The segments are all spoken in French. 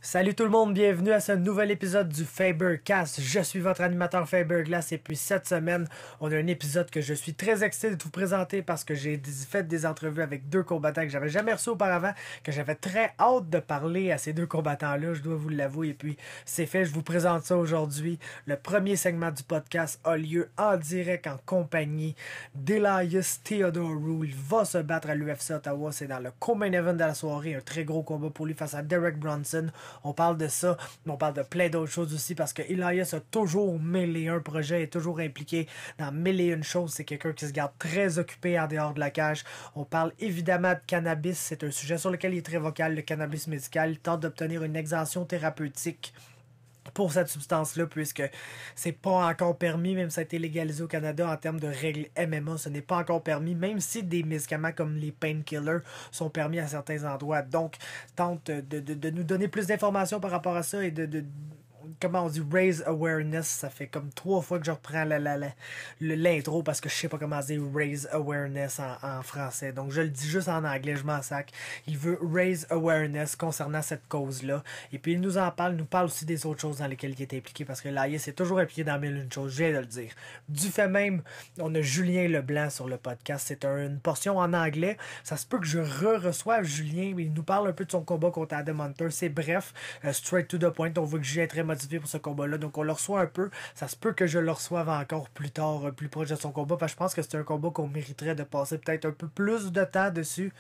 Salut tout le monde, bienvenue à ce nouvel épisode du Faber Cast. Je suis votre animateur Faber Glass et puis cette semaine, on a un épisode que je suis très excité de vous présenter parce que j'ai fait des entrevues avec deux combattants que j'avais jamais reçus auparavant, que j'avais très hâte de parler à ces deux combattants-là, je dois vous l'avouer. Et puis c'est fait, je vous présente ça aujourd'hui. Le premier segment du podcast a lieu en direct en compagnie d'Elias Theodorou. Il va se battre à l'UFC Ottawa, c'est dans le co-main event de la soirée, un très gros combat pour lui face à Derek Brunson. On parle de ça, mais on parle de plein d'autres choses aussi parce que Elias a toujours mille et un projets, est toujours impliqué dans mille et une choses. C'est quelqu'un qui se garde très occupé en dehors de la cage. On parle évidemment de cannabis, c'est un sujet sur lequel il est très vocal, le cannabis médical. Il tente d'obtenir une exemption thérapeutique pour cette substance-là, puisque c'est pas encore permis, même si ça a été légalisé au Canada en termes de règles MMA, ce n'est pas encore permis, même si des médicaments comme les painkillers sont permis à certains endroits. Donc, tente de nous donner plus d'informations par rapport à ça et comment on dit, raise awareness. Ça fait comme 3 fois que je reprends l'intro parce que je sais pas comment dire raise awareness en français. Donc je le dis juste en anglais, je m'en sac. Il veut raise awareness concernant cette cause-là. Et puis il nous parle aussi des autres choses dans lesquelles il est impliqué parce que Elias est toujours impliqué dans mille une choses, je viens de le dire. Du fait même, on a Julien Leblanc sur le podcast. C'est une portion en anglais. Ça se peut que je reçoive Julien, mais il nous parle un peu de son combat contre Aiemann Zahabi. C'est bref, straight to the point. On voit que Julien est très motivé pour ce combat-là, donc on le reçoit un peu. Ça se peut que je le reçoive encore plus tard, plus proche de son combat, parce que je pense que c'est un combat qu'on mériterait de passer peut-être un peu plus de temps dessus.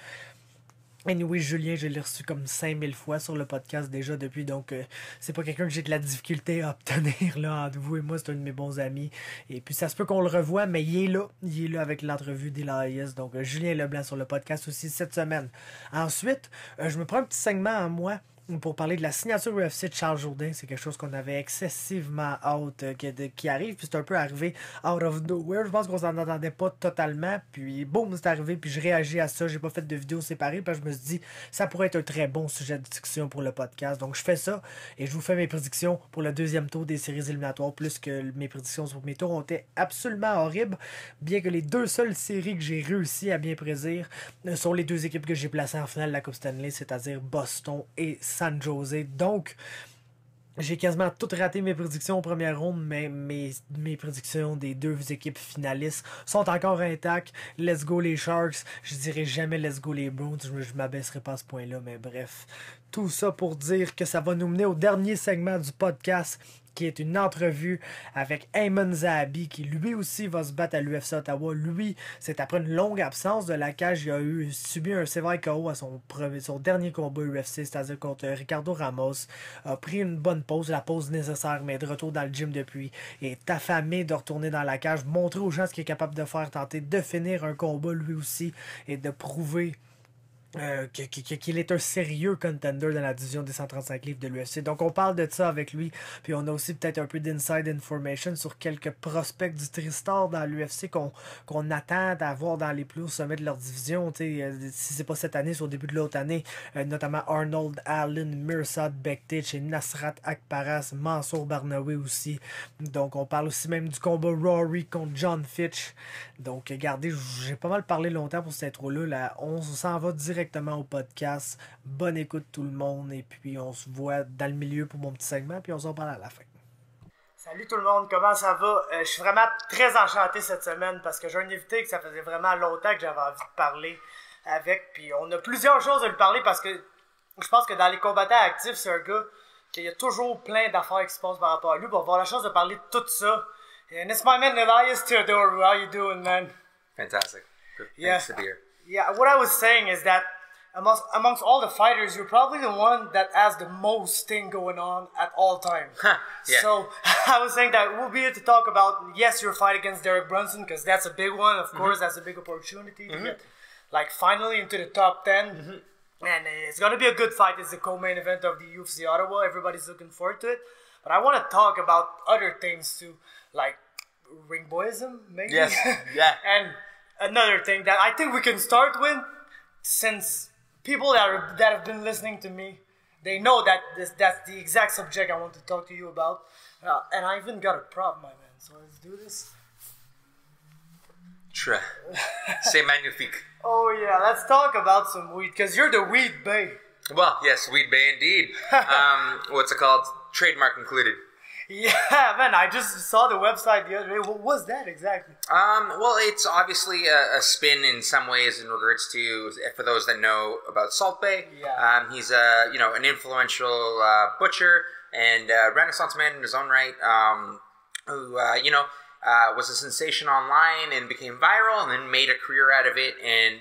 Anyway, Julien, je l'ai reçu comme 5000 fois sur le podcast déjà depuis, donc c'est pas quelqu'un que j'ai de la difficulté à obtenir là, entre vous et moi, c'est un de mes bons amis. Et puis ça se peut qu'on le revoie, mais il est là avec l'entrevue d'Elias, donc Julien Leblanc sur le podcast aussi cette semaine. Ensuite, je me prends un petit segment en moi pour parler de la signature UFC de Charles Jourdain. C'est quelque chose qu'on avait excessivement hâte qui arrive, puis c'est un peu arrivé out of nowhere. Je pense qu'on s'en attendait pas totalement, puis boum, c'est arrivé, puis je réagis à ça. J'ai pas fait de vidéo séparée, parce que je me suis dit, ça pourrait être un très bon sujet de discussion pour le podcast. Donc je fais ça, et je vous fais mes prédictions pour le deuxième tour des séries éliminatoires, plus que mes prédictions sur mes tours ont été absolument horribles, bien que les deux seules séries que j'ai réussi à bien prédire sont les deux équipes que j'ai placées en finale de la Coupe Stanley, c'est-à-dire Boston et San Jose. Donc, j'ai quasiment tout raté mes prédictions au premier round, mais mes prédictions des deux équipes finalistes sont encore intactes. Let's go les Sharks. Je dirais jamais let's go les Bruins. Je m'abaisserai pas à ce point-là, mais bref. Tout ça pour dire que ça va nous mener au dernier segment du podcast, qui est une entrevue avec Aiemann Zahabi, qui lui aussi va se battre à l'UFC Ottawa. Lui, c'est après une longue absence de la cage, il a subi un sévère KO à son dernier combat UFC, c'est-à-dire contre Ricardo Ramos. A pris une bonne pause, la pause nécessaire, mais de retour dans le gym depuis. Et est affamé de retourner dans la cage, montrer aux gens ce qu'il est capable de faire, tenter de finir un combat lui aussi, et de prouver qu'il est un sérieux contender dans la division des 135 livres de l'UFC. Donc on parle de ça avec lui, puis on a aussi peut-être un peu d'inside information sur quelques prospects du Tristar dans l'UFC qu'on attend d'avoir dans les plus hauts sommets de leur division. Si c'est pas cette année, c'est au début de l'autre année, notamment Arnold Allen, Mirsad Bektic et Nasrat Akparas, Mansour Barnaoui aussi. Donc on parle aussi même du combat Rory contre John Fitch. Donc regardez, j'ai pas mal parlé longtemps pour cette intro-là. On s'en va directement au podcast. Bonne écoute tout le monde, et puis on se voit dans le milieu pour mon petit segment, puis on s'en parle à la fin. Salut tout le monde, comment ça va? Je suis vraiment très enchanté cette semaine parce que j'ai un invité que ça faisait vraiment longtemps que j'avais envie de parler avec, puis on a plusieurs choses à lui parler parce que je pense que dans les combattants actifs, c'est un gars qu'il y a toujours plein d'affaires qui se passent par rapport à lui. Pour avoir la chance de parler de tout ça. And it's my man Elias Theodorou. How you doing, man? Fantastic. Yeah. Thanks to be here. Yeah, what I was saying is that amongst all the fighters, you're probably the one that has the most thing going on at all times. Yeah. So I was saying that we'll be here to talk about, yes, your fight against Derek Brunson, because that's a big one. Of course, that's a big opportunity to get, like, finally into the top 10. And it's going to be a good fight. It's the co-main event of the UFC Ottawa. Everybody's looking forward to it. But I want to talk about other things too, like ring boyism, maybe? Yes, yeah. And another thing that I think we can start with, since people that have been listening to me, they know that that's the exact subject I want to talk to you about. And I even got a prop, my man. So let's do this. Très. C'est magnifique. Oh yeah, let's talk about some weed, because you're the weed babe. Well, yes, Weed Bay indeed. What's it called? Trademark included. Yeah, man, I just saw the website the other day. What was that exactly? Well, it's obviously a spin in some ways in regards to, for those that know about Salt Bay. Yeah. He's an influential butcher and Renaissance man in his own right, who was a sensation online and became viral, and then made a career out of it, and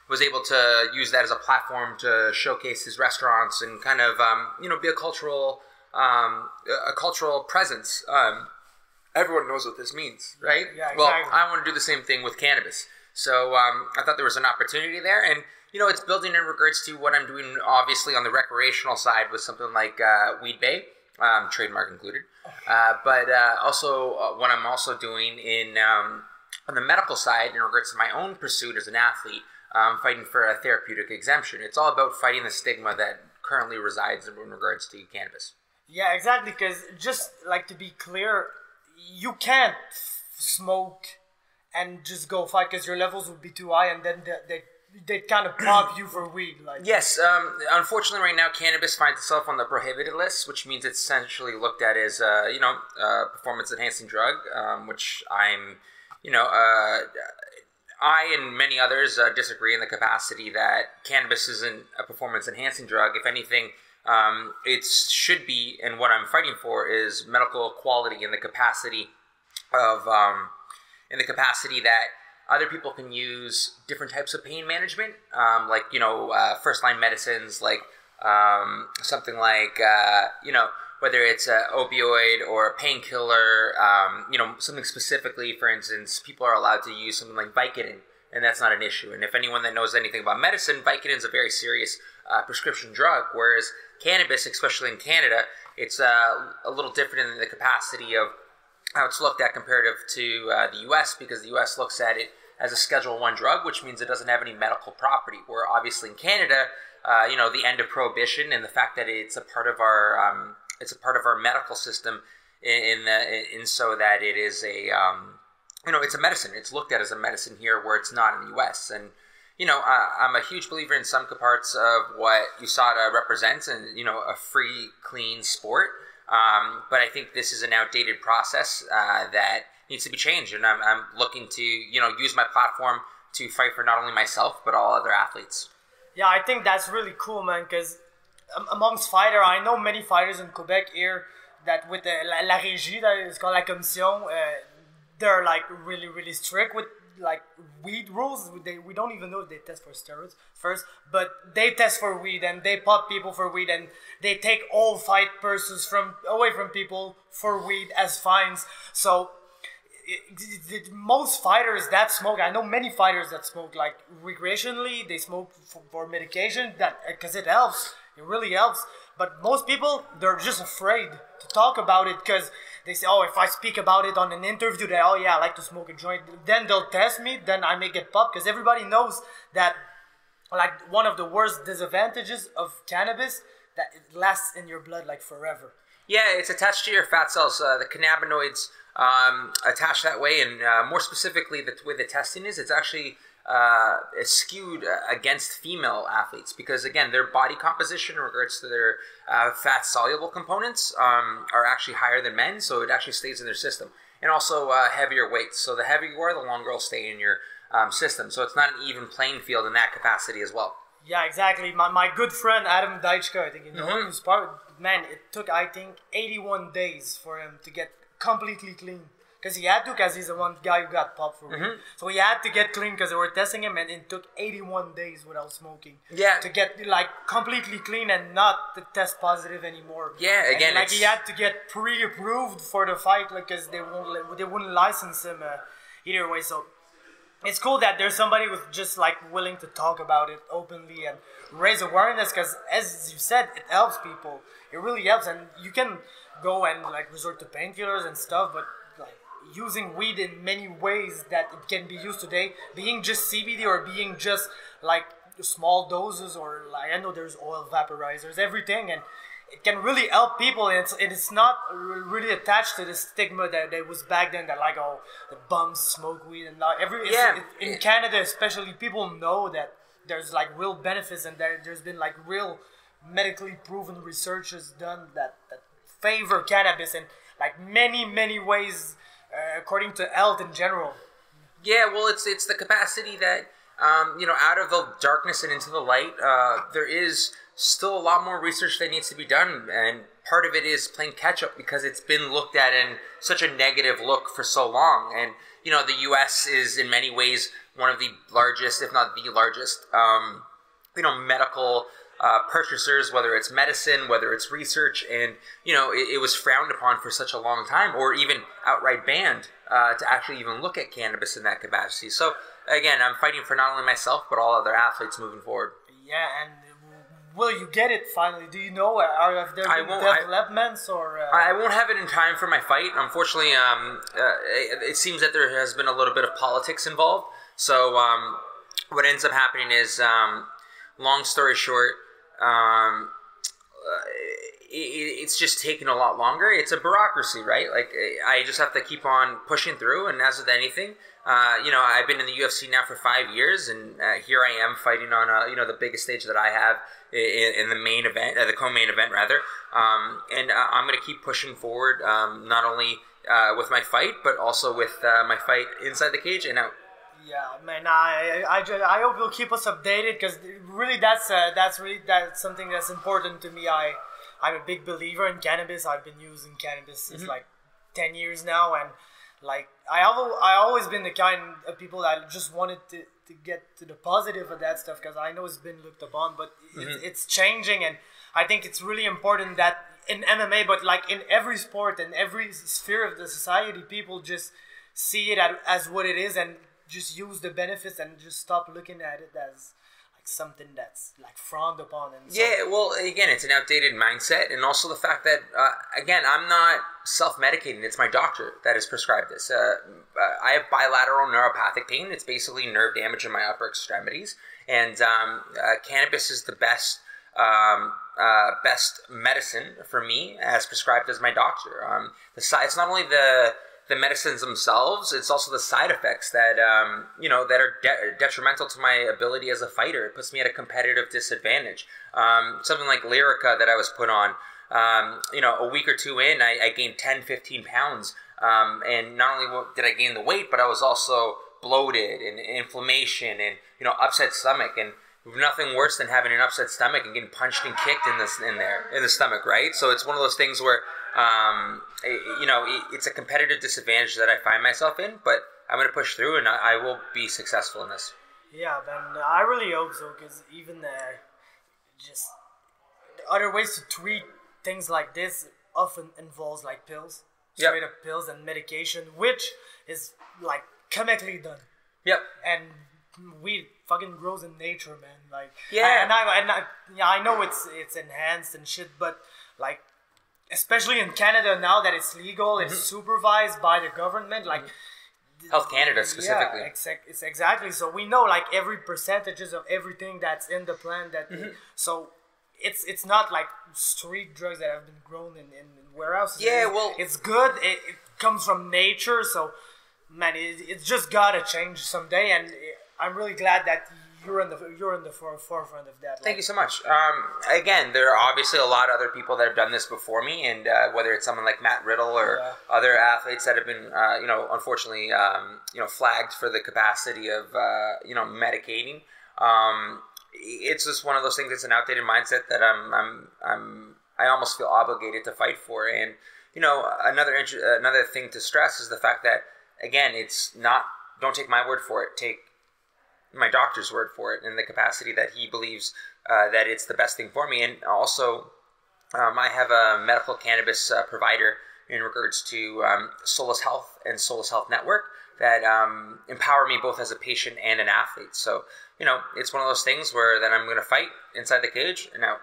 was able to use that as a platform to showcase his restaurants and kind of be a cultural presence. Everyone knows what this means, right? Yeah, exactly. Well, I want to do the same thing with cannabis. So I thought there was an opportunity there, and it's building in regards to what I'm doing, obviously on the recreational side with something like Weed Bay, trademark included, but also what I'm also doing on the medical side in regards to my own pursuit as an athlete, fighting for a therapeutic exemption. It's all about fighting the stigma that currently resides in regards to cannabis. Yeah, exactly, because just like to be clear, you can't smoke and just go fight because your levels would be too high, and then they kind of pop you for weed. Yes, unfortunately right now cannabis finds itself on the prohibited list, which means it's essentially looked at as a performance enhancing drug, which I and many others disagree in the capacity that cannabis isn't a performance enhancing drug. If anything, it should be, and what I'm fighting for is medical equality in the capacity of that other people can use different types of pain management, first line medicines, like something like whether it's an opioid or a painkiller, something specifically. For instance, people are allowed to use something like Vicodin, and that's not an issue. And if anyone that knows anything about medicine, Vicodin is a very serious prescription drug, whereas cannabis, especially in Canada, it's a little different in the capacity of how it's looked at comparative to the U.S., because the U.S. looks at it as a Schedule I drug, which means it doesn't have any medical property, where obviously in Canada, the end of prohibition and the fact that it's a part of our medical system in so that it is it's a medicine. It's looked at as a medicine here, where it's not in the U.S. And I'm a huge believer in some parts of what USADA represents, and a free, clean sport. But I think this is an outdated process that needs to be changed, and I'm looking to use my platform to fight for not only myself but all other athletes. Yeah, I think that's really cool, man, because amongst fighters, I know many fighters in Quebec here that with la régie, that is called la commission, they're like really, really strict with like weed rules. We don't even know if they test for steroids first, but they test for weed and they pop people for weed, and they take all fight purses away from people for weed as fines. So most fighters that smoke, I know many fighters that smoke like recreationally. They smoke for medication, that because it helps. It really helps. But most people, they're just afraid to talk about it because they say, oh, if I speak about it on an interview, that, oh yeah, I like to smoke a joint, then they'll test me, then I may get popped, because everybody knows that like one of the worst disadvantages of cannabis, that it lasts in your blood like forever. Yeah, it's attached to your fat cells. The cannabinoids attached that way, and more specifically, the way the testing is, it's actually skewed against female athletes, because again, their body composition in regards to their fat soluble components are actually higher than men, so it actually stays in their system, and also heavier weights. So the heavier you are, the longer it'll stay in your system. So it's not an even playing field in that capacity as well. Yeah, exactly. My good friend Adam Daichka, I think you know him, who's man, it took, I think, 81 days for him to get completely clean. Because he had to, because he's the one guy who got popped for weed. So he had to get clean because they were testing him, and it took 81 days without smoking. Yeah. To get like completely clean and not to test positive anymore. Yeah, again, and, he had to get pre-approved for the fight, like, because they wouldn't license him either way. So it's cool that there's somebody who's just like willing to talk about it openly and raise awareness, because as you said, it helps people. It really helps, and you can go and like resort to painkillers and stuff, but like using weed in many ways that it can be used today, being just CBD or being just like small doses, or like I know there's oil vaporizers, everything, and it can really help people. And it's not really attached to the stigma that was back then, that like, oh, the bums smoke weed, and in Canada especially, people know that there's like real benefits, and there's been like real medically proven research is done that favor cannabis in like many ways according to health in general. Yeah, well, it's the capacity that out of the darkness and into the light, there is still a lot more research that needs to be done, and part of it is playing catch up because it's been looked at in such a negative look for so long. And the U.S. is in many ways one of the largest, if not the largest, medical purchasers, whether it's medicine, whether it's research, and it was frowned upon for such a long time, or even outright banned to actually even look at cannabis in that capacity. So again, I'm fighting for not only myself but all other athletes moving forward. Yeah, and will you get it finally? Do you know? Have there been developments or? I won't have it in time for my fight. Unfortunately, it seems that there has been a little bit of politics involved. So what ends up happening is, long story short, it's just taking a lot longer. It's a bureaucracy, right? Like, I just have to keep on pushing through. And as with anything, I've been in the UFC now for 5 years, and here I am fighting on the biggest stage that I have in the main event, the co-main event rather. And I'm going to keep pushing forward, not only with my fight, but also with my fight inside the cage and out. Yeah, man, I hope you'll keep us updated, because really that's something that's important to me. I'm a big believer in cannabis. I've been using cannabis since like 10 years now, and like I always been the kind of people that just wanted to get to the positive of that stuff, because I know it's been looked upon, but it's changing, and I think it's really important that in MMA, but like in every sport and every sphere of the society, people just see it as what it is and just use the benefits and just stop looking at it as like something that's like frowned upon. And yeah, well, again, it's an outdated mindset, and also the fact that again, I'm not self-medicating. It's my doctor that has prescribed this. I have bilateral neuropathic pain. It's basically nerve damage in my upper extremities, and cannabis is the best medicine for me, as prescribed as my doctor. It's not only the medicines themselves, it's also the side effects that that are detrimental to my ability as a fighter. It puts me at a competitive disadvantage. Something like Lyrica that I was put on, a week or two in, I gained 10-15 pounds, and not only did I gain the weight, but I was also bloated and inflammation and upset stomach. And nothing worse than having an upset stomach and getting punched and kicked in the stomach, right? So it's one of those things where it's a competitive disadvantage that I find myself in, but I'm going to push through, and I will be successful in this. Yeah, man, I really hope so, because even just other ways to treat things like this often involves like pills, straight up pills and medication, which is like chemically done. Yep. And weed fucking grows in nature, man. Like, yeah. I know it's enhanced and shit, but like, especially in Canada now that it's legal, it's supervised by the government, like Health Canada specifically. Yeah, it's exactly. So we know like every percentages of everything that's in the plant that so it's not like street drugs that have been grown in warehouses. Yeah, well, it's good. It comes from nature, so man, it's just gotta change someday, and I'm really glad that you're in the forefront of that. Thank you so much. Again, there are obviously a lot of other people that have done this before me, and whether it's someone like Matt Riddle or other athletes that have been, unfortunately, flagged for the capacity of, medicating. It's just one of those things. It's an outdated mindset that I almost feel obligated to fight for. And another thing to stress is the fact that, again, it's not. Don't take my word for it. Take my doctor's word for it, in the capacity that he believes that it's the best thing for me. And also, I have a medical cannabis provider in regards to Solus Health and Solus Health Network that empower me both as a patient and an athlete. So, it's one of those things where then I'm going to fight inside the cage and out.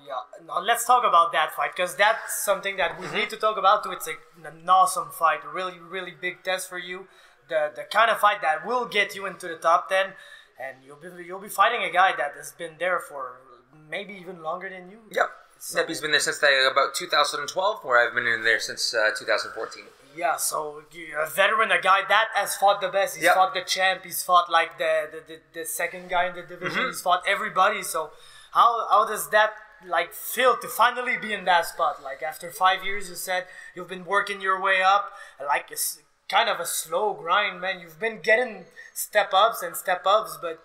Yeah, now let's talk about that fight, because that's something that we need to talk about too. It's an awesome fight, a really, really big test for you. The kind of fight that will get you into the top 10, and you'll be fighting a guy that has been there for maybe even longer than you. Yep. So, he's been there since about 2012, where I've been in there since 2014. Yeah, so a veteran, a guy that has fought the best. He's fought the champ. He's fought like the second guy in the division. He's fought everybody. So how does that like feel to finally be in that spot? Like after 5 years, you said you've been working your way up, like it's kind of a slow grind, man. You've been getting step ups, but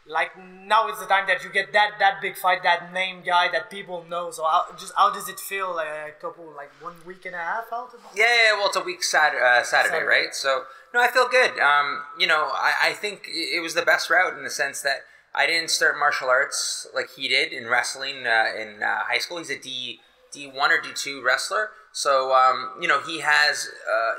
like now it's the time that you get that big fight, that name guy that people know. So how does it feel? Like a couple, like 1 week and a half out? Yeah. Well, it's a week Saturday, right? So no, I feel good. You know, I think it was the best route in the sense that I didn't start martial arts like he did in wrestling in high school. He's a D1 or D2 wrestler. So, you know, he has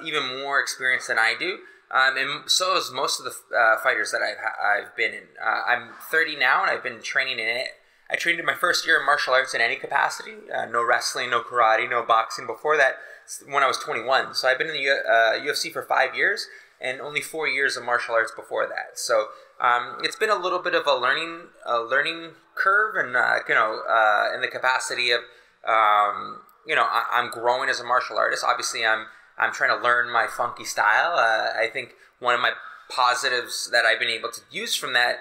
even more experience than I do. And so is most of the fighters that I've been in. I'm 30 now, and I've been training in it. I trained in my first year in martial arts in any capacity. No wrestling, no karate, no boxing. Before that, when I was 21. So I've been in the UFC for 5 years, and only 4 years of martial arts before that. So it's been a little bit of a learning curve, and you know, in the capacity of you know, I'm growing as a martial artist. Obviously, I'm trying to learn my funky style. I think one of my positives that I've been able to use from that,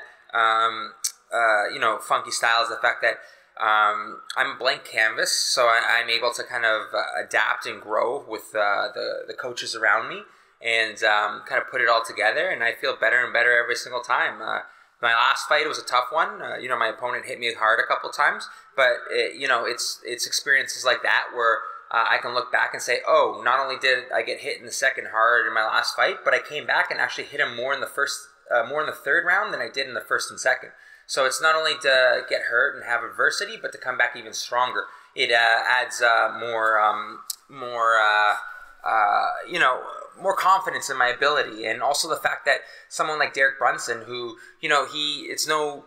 you know, funky style is the fact that I'm a blank canvas, so I'm able to kind of adapt and grow with the coaches around me, and kind of put it all together, and I feel better and better every single time. My last fight was a tough one. You know, my opponent hit me hard a couple times, but you know, it's experiences like that where I can look back and say, oh, not only did I get hit in the second hard in my last fight, but I came back and actually hit him more in the third round than I did in the first and second. So it's not only to get hurt and have adversity, but to come back even stronger. It adds you know, more confidence in my ability, and also the fact that someone like Derek Brunson, who, you know, it's no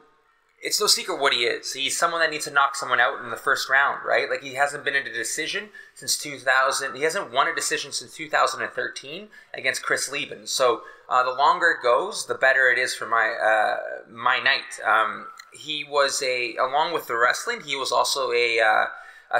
secret what he is. He's someone that needs to knock someone out in the first round, right? Like, he hasn't been in a decision since 2000. He hasn't won a decision since 2013 against Chris Lieben. So the longer it goes, the better it is for my night. He was along with the wrestling, he was also a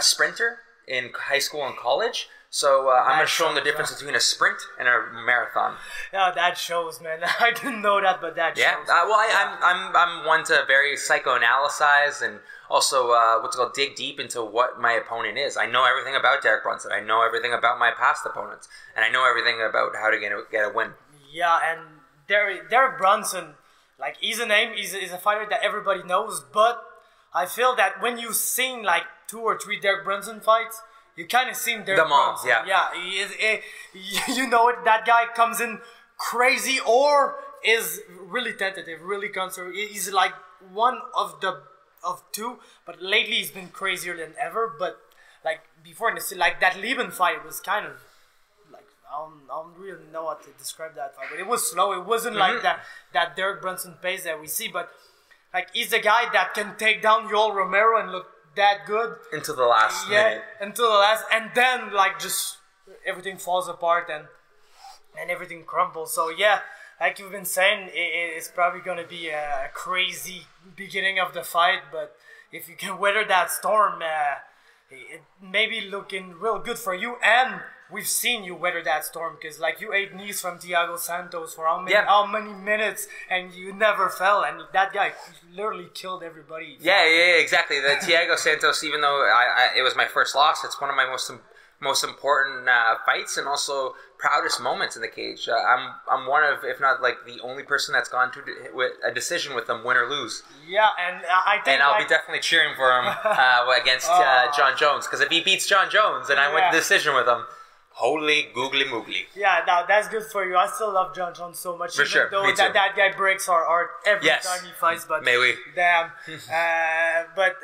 sprinter in high school and college. So I'm going to show him the difference between a sprint and a marathon. Yeah, that shows, man. I didn't know that, but that shows. I'm one to very psychoanalyze and also what's called dig deep into what my opponent is. I know everything about Derek Brunson. I know everything about my past opponents, and I know everything about how to get a win. Yeah, and Derek Brunson, like, he's a name. He's a fighter that everybody knows, but I feel that when you've seen like 2 or 3 Derek Brunson fights, you kind of seen Derek Brunson. Yeah, he is. You know it. That guy comes in crazy or is really tentative, really conservative. He's like one of two, but lately he's been crazier than ever. But like before in the like that Lieben fight was kind of like I don't really know how to describe that fight, but it was slow. It wasn't like that Derek Brunson pace that we see, but like he's the guy that can take down Yoel Romero and look that good until the last minute. Until the last, and then like just everything falls apart and everything crumbles. So yeah, like you've been saying, it's probably gonna be a crazy beginning of the fight, but if you can weather that storm, it may be looking real good for you. And we've seen you weather that storm, because like you ate knees from Thiago Santos for how many minutes, and you never fell, and that guy literally killed everybody. Yeah, exactly. The Thiago Santos, even though it was my first loss, it's one of my most important fights, and also proudest moments in the cage. I'm one of, if not like the only person that's gone through a decision with him, win or lose. Yeah, and I think, and I'll be definitely cheering for him against John Jones, because if he beats John Jones and I win the decision with him, holy googly moogly. Yeah, now that's good for you. I still love John Jones so much. For sure. Though that guy breaks our heart every time he fights. But may we? Damn. What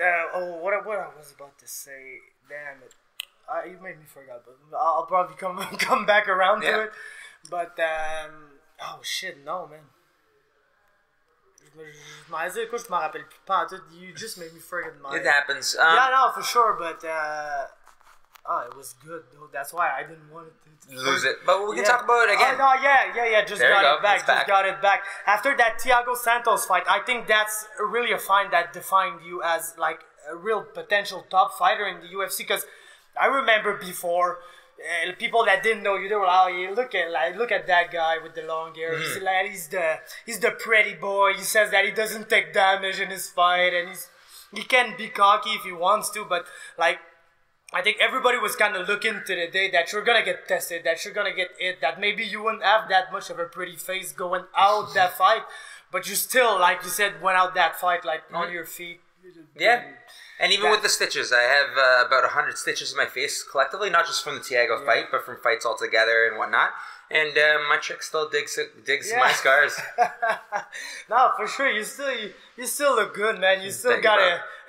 I was about to say. Damn it. You made me forget, but I'll probably come back around to it. But oh shit, no, man. You just made me forget It happens. Yeah, no, for sure, but it was good though. That's why I didn't want to lose it. But we can talk about it again. Oh, no, yeah. Just got it back. After that Thiago Santos fight, I think that's really a fight that defined you as like a real potential top fighter in the UFC. Because I remember before, people that didn't know you, they were like, oh, look at that guy with the long hair. He's the pretty boy. He says that he doesn't take damage in his fight, and he can be cocky if he wants to, but like I think everybody was kind of looking to the day that you're gonna get tested, that you're gonna get it, that maybe you wouldn't have that much of a pretty face going out that fight, but you still, like you said, went out that fight like on your feet. Yeah. And even with the stitches, I have about 100 stitches in my face collectively, not just from the Thiago fight, but from fights altogether and whatnot. And my chick still digs my scars. No, for sure. You still look good, man. You still got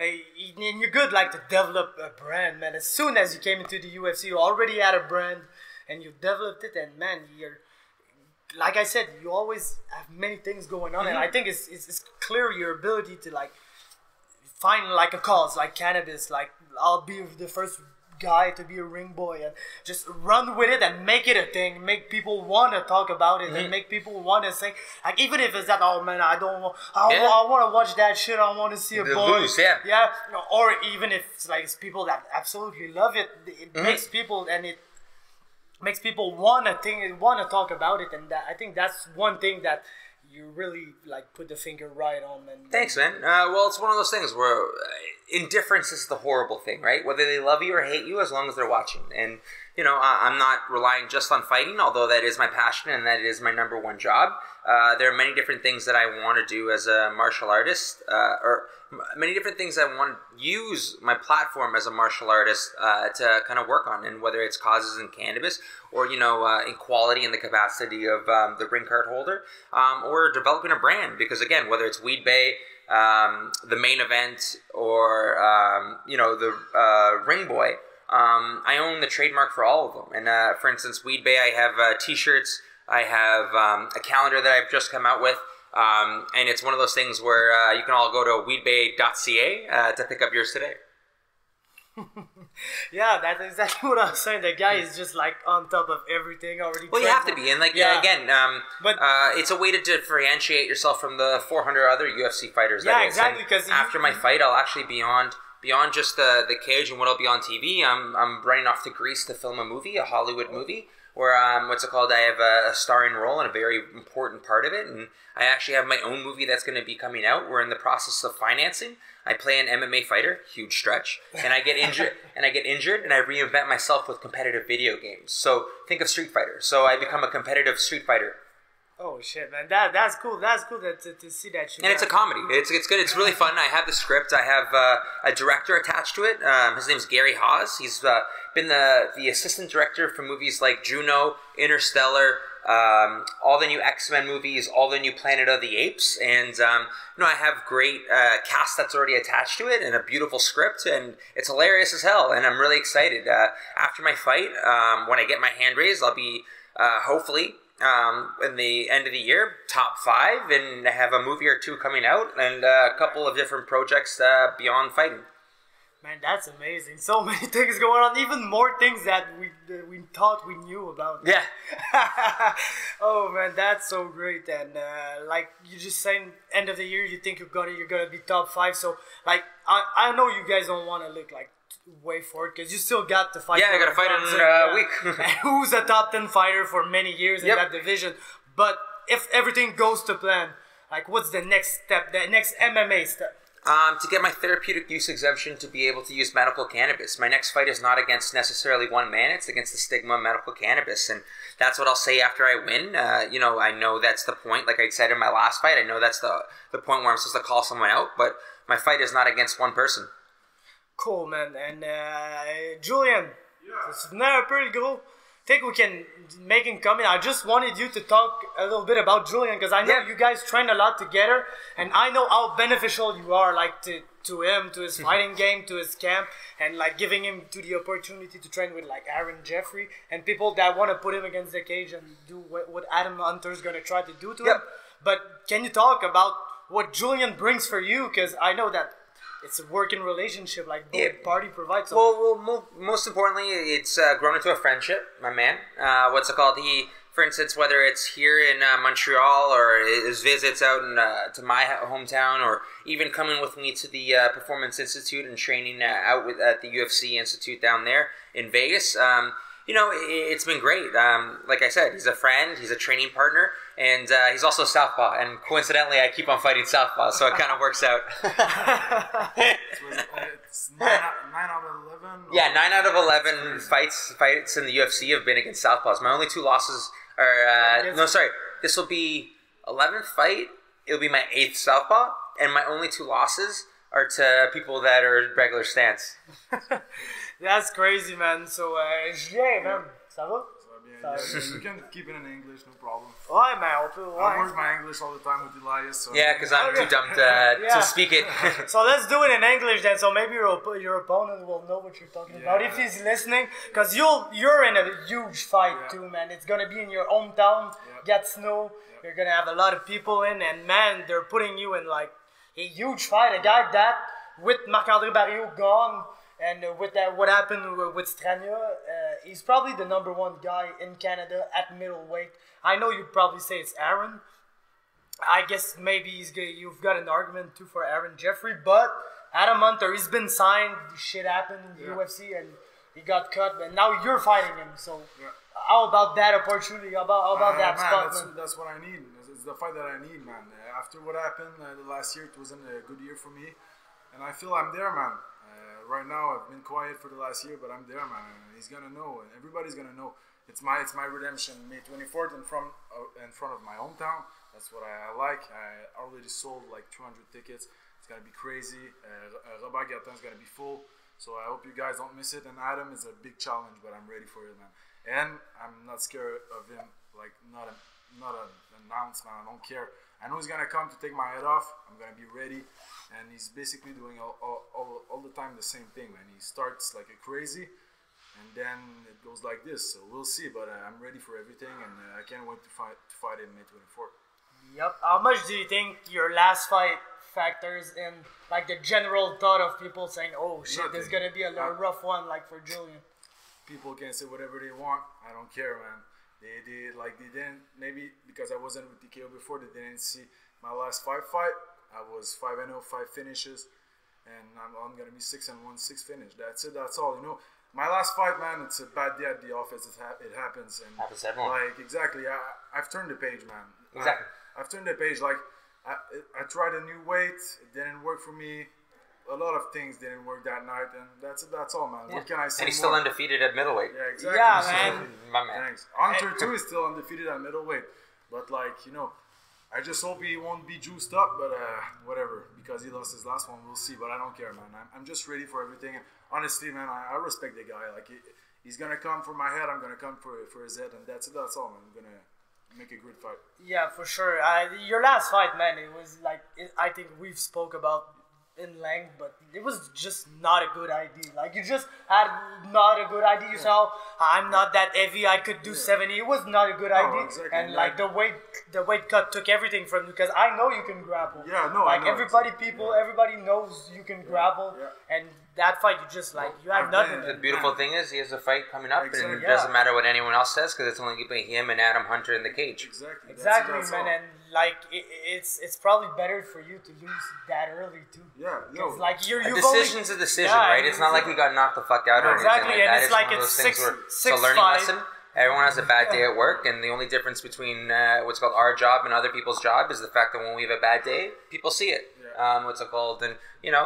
and you're good, like, to develop a brand, man. As soon as you came into the UFC, you already had a brand, and you developed it. And man, you're, like I said, you always have many things going on, and I think it's clear your ability to like find like a cause, like Cannabis. Like, I'll be the first guy to be a ring boy, and just run with it and make it a thing, make people want to talk about it, and make people want to say, like, even if it's that, oh man, I want to watch that shit, I want to see a boy, or even if it's like it's people that absolutely love it, it makes people, and it makes people want to talk about it, and that, I think that's one thing that you really like put the finger right on. And thanks, man. Well, it's one of those things where indifference is the horrible thing, right? Whether they love you or hate you, as long as they're watching. And you know, I'm not relying just on fighting, although that is my passion and that is my number one job. There are many different things that I want to do as a martial artist, or many different things I want to use my platform as a martial artist to kind of work on, and whether it's causes in cannabis or, you know, equality in the capacity of the ring card holder, or developing a brand, because again, whether it's Weed Bay, the main event, or you know, the Ring Boy, I own the trademark for all of them. And for instance, Weed Bay, I have t-shirts, I have a calendar that I've just come out with. And it's one of those things where you can all go to weedbay.ca to pick up yours today. Yeah, that's exactly what I was saying. The guy is just like on top of everything already. Well, you have to be. And like, again, but it's a way to differentiate yourself from the 400 other UFC fighters. Yeah, exactly. Because after my fight, I'll actually beyond just the cage and what'll be on TV. I'm running off to Greece to film a movie, a Hollywood movie, where I have a starring role and a very important part of it, and I actually have my own movie that's going to be coming out. We're in the process of financing. I play an MMA fighter, huge stretch, and I get injured, and I reinvent myself with competitive video games. So think of Street Fighter. So I become a competitive Street Fighter. Oh shit, man! That's cool. That's cool to see that shit. And it's a comedy. It's good. It's really fun. I have the script. I have a director attached to it. His name's Gary Hawes. He's been the assistant director for movies like Juno, Interstellar, all the new X-Men movies, all the new Planet of the Apes, and you know, I have great cast that's already attached to it, and a beautiful script, and it's hilarious as hell. And I'm really excited. After my fight, when I get my hand raised, I'll be hopefully, in the end of the year, top 5, and have a movie or 2 coming out, and a couple of different projects beyond fighting. Man, that's amazing. So many things going on, even more things that we thought we knew about. Yeah. Oh man, that's so great. And like you just saying, end of the year, you think you're gonna be top 5. So like I know you guys don't want to look like way forward, because you still got to fight. Yeah, I got to fight in a week. Who's a top 10 fighter for many years in that division? But if everything goes to plan, like what's the next step? The next MMA step? To get my therapeutic use exemption to be able to use medical cannabis. My next fight is not against necessarily one man, it's against the stigma of medical cannabis. And that's what I'll say after I win. You know, I know that's the point. Like I said in my last fight, I know that's the point where I'm supposed to call someone out, but my fight is not against one person. Cool, man. And Julien, c'est un peu le gros. I think we can make him come in. I just wanted you to talk a little bit about Julien, because I know you guys train a lot together, and I know how beneficial you are, like to him, to his fighting game, to his camp, and like giving him to the opportunity to train with like Aaron Jeffrey and people that want to put him against the cage and do what Adam Hunter's gonna try to do to him. But can you talk about what Julien brings for you? Because I know that it's a working relationship, like both party provides. So. Well, most importantly, it's grown into a friendship, my man. What's it called? For instance, whether it's here in Montreal, or his visits out to my hometown, or even coming with me to the Performance Institute and training at the UFC Institute down there in Vegas. It's been great. Like I said, he's a friend, he's a training partner, and he's also southpaw. And coincidentally, I keep on fighting southpaw, so it kind of works out. It's 9 out of 11? Yeah, 9 out of 11 fights in the UFC have been against southpaws. My only 2 losses are... This will be 11th fight. It'll be my 8th southpaw, and my only 2 losses are to people that are regular stance. That's crazy, man. So, Julien, man, ça va? We can keep it in English, no problem. Ouais, mais on peut, I work my English all the time with Elias. So. Yeah, because I'm too dumb to speak it. So let's do it in English then, so maybe your opponent will know what you're talking about if he's listening. Because you're in a huge fight too, man. It's going to be in your hometown, Gatineau. You're going to have a lot of people in, and man, they're putting you in like a huge fight. A guy that, with Marc-André Barriault gone, and with what happened with Strania, he's probably the #1 guy in Canada at middleweight. I know you'd probably say it's Aaron. I guess maybe you've got an argument too for Aaron Jeffrey, but Adam Hunter, he's been signed. Shit happened in the UFC, and he got cut, and now you're fighting him. So how about that opportunity? How about that spot? That's what I need. It's the fight that I need, man. After what happened the last year, it wasn't a good year for me, and I feel I'm there, man. Right now, I've been quiet for the last year, but I'm there, man. And he's gonna know, and everybody's gonna know. It's my redemption, May 24th, in front of my hometown. That's what I like. I already sold like 200 tickets. It's gonna be crazy. Robert Gartin's gonna be full, so I hope you guys don't miss it. And Adam is a big challenge, but I'm ready for it, man. And I'm not scared of him. Like not an announcement. I don't care. I know he's gonna come to take my head off. I'm gonna be ready. And he's basically doing all the time the same thing, man. He starts like a crazy, and then it goes like this. So we'll see, but I'm ready for everything, and I can't wait to fight him May 24th. Yep. How much do you think your last fight factors in like the general thought of people saying, "Oh shit, this is gonna be a rough one," like for Julien? People can say whatever they want. I don't care, man. They didn't, maybe because I wasn't with TKO before, they didn't see my last fight. I was 5-0, 5 finishes, and I'm gonna be 6-1, 6 finish. That's it. That's all. My last fight, man. It's a bad day at the office. It happens, and happens to everyone. Like exactly. I've turned the page, man. Exactly. I've turned the page. Like I tried a new weight. It didn't work for me. A lot of things didn't work that night, and that's it. That's all, man. Yeah. What can I say? And he's still undefeated at middleweight. Yeah, exactly. Yeah, man. My man. Thanks. Hunter too is still undefeated at middleweight, but I just hope he won't be juiced up, but whatever, because he lost his last one, we'll see, but I don't care, man. I'm just ready for everything, and honestly, man, I respect the guy. Like, he's going to come for my head, I'm going to come for his head, and that's all, man. I'm going to make a great fight. Yeah, for sure. Your last fight, man, it was like, I think we've spoke about in length, but it was just not a good idea. Like, you just had not a good idea. You saw, I'm not that heavy, I could do 70. It was not a good idea. Exactly. And like the weight cut took everything from you, because I know you can grapple. Yeah, no, like I know. Everybody knows you can grapple. Yeah. And that fight, you had nothing. The beautiful thing is he has a fight coming up, and it doesn't matter what anyone else says, because it's only going to be him and Adam Hunter in the cage. Exactly, man. And like it's probably better for you to lose that early too. Yeah, like a decision's a decision, right? It's not like he got knocked the fuck out or anything like that. It's like it's a learning lesson. Everyone has a bad day at work, and the only difference between what's called our job and other people's job is the fact that when we have a bad day, people see it. What's it called? And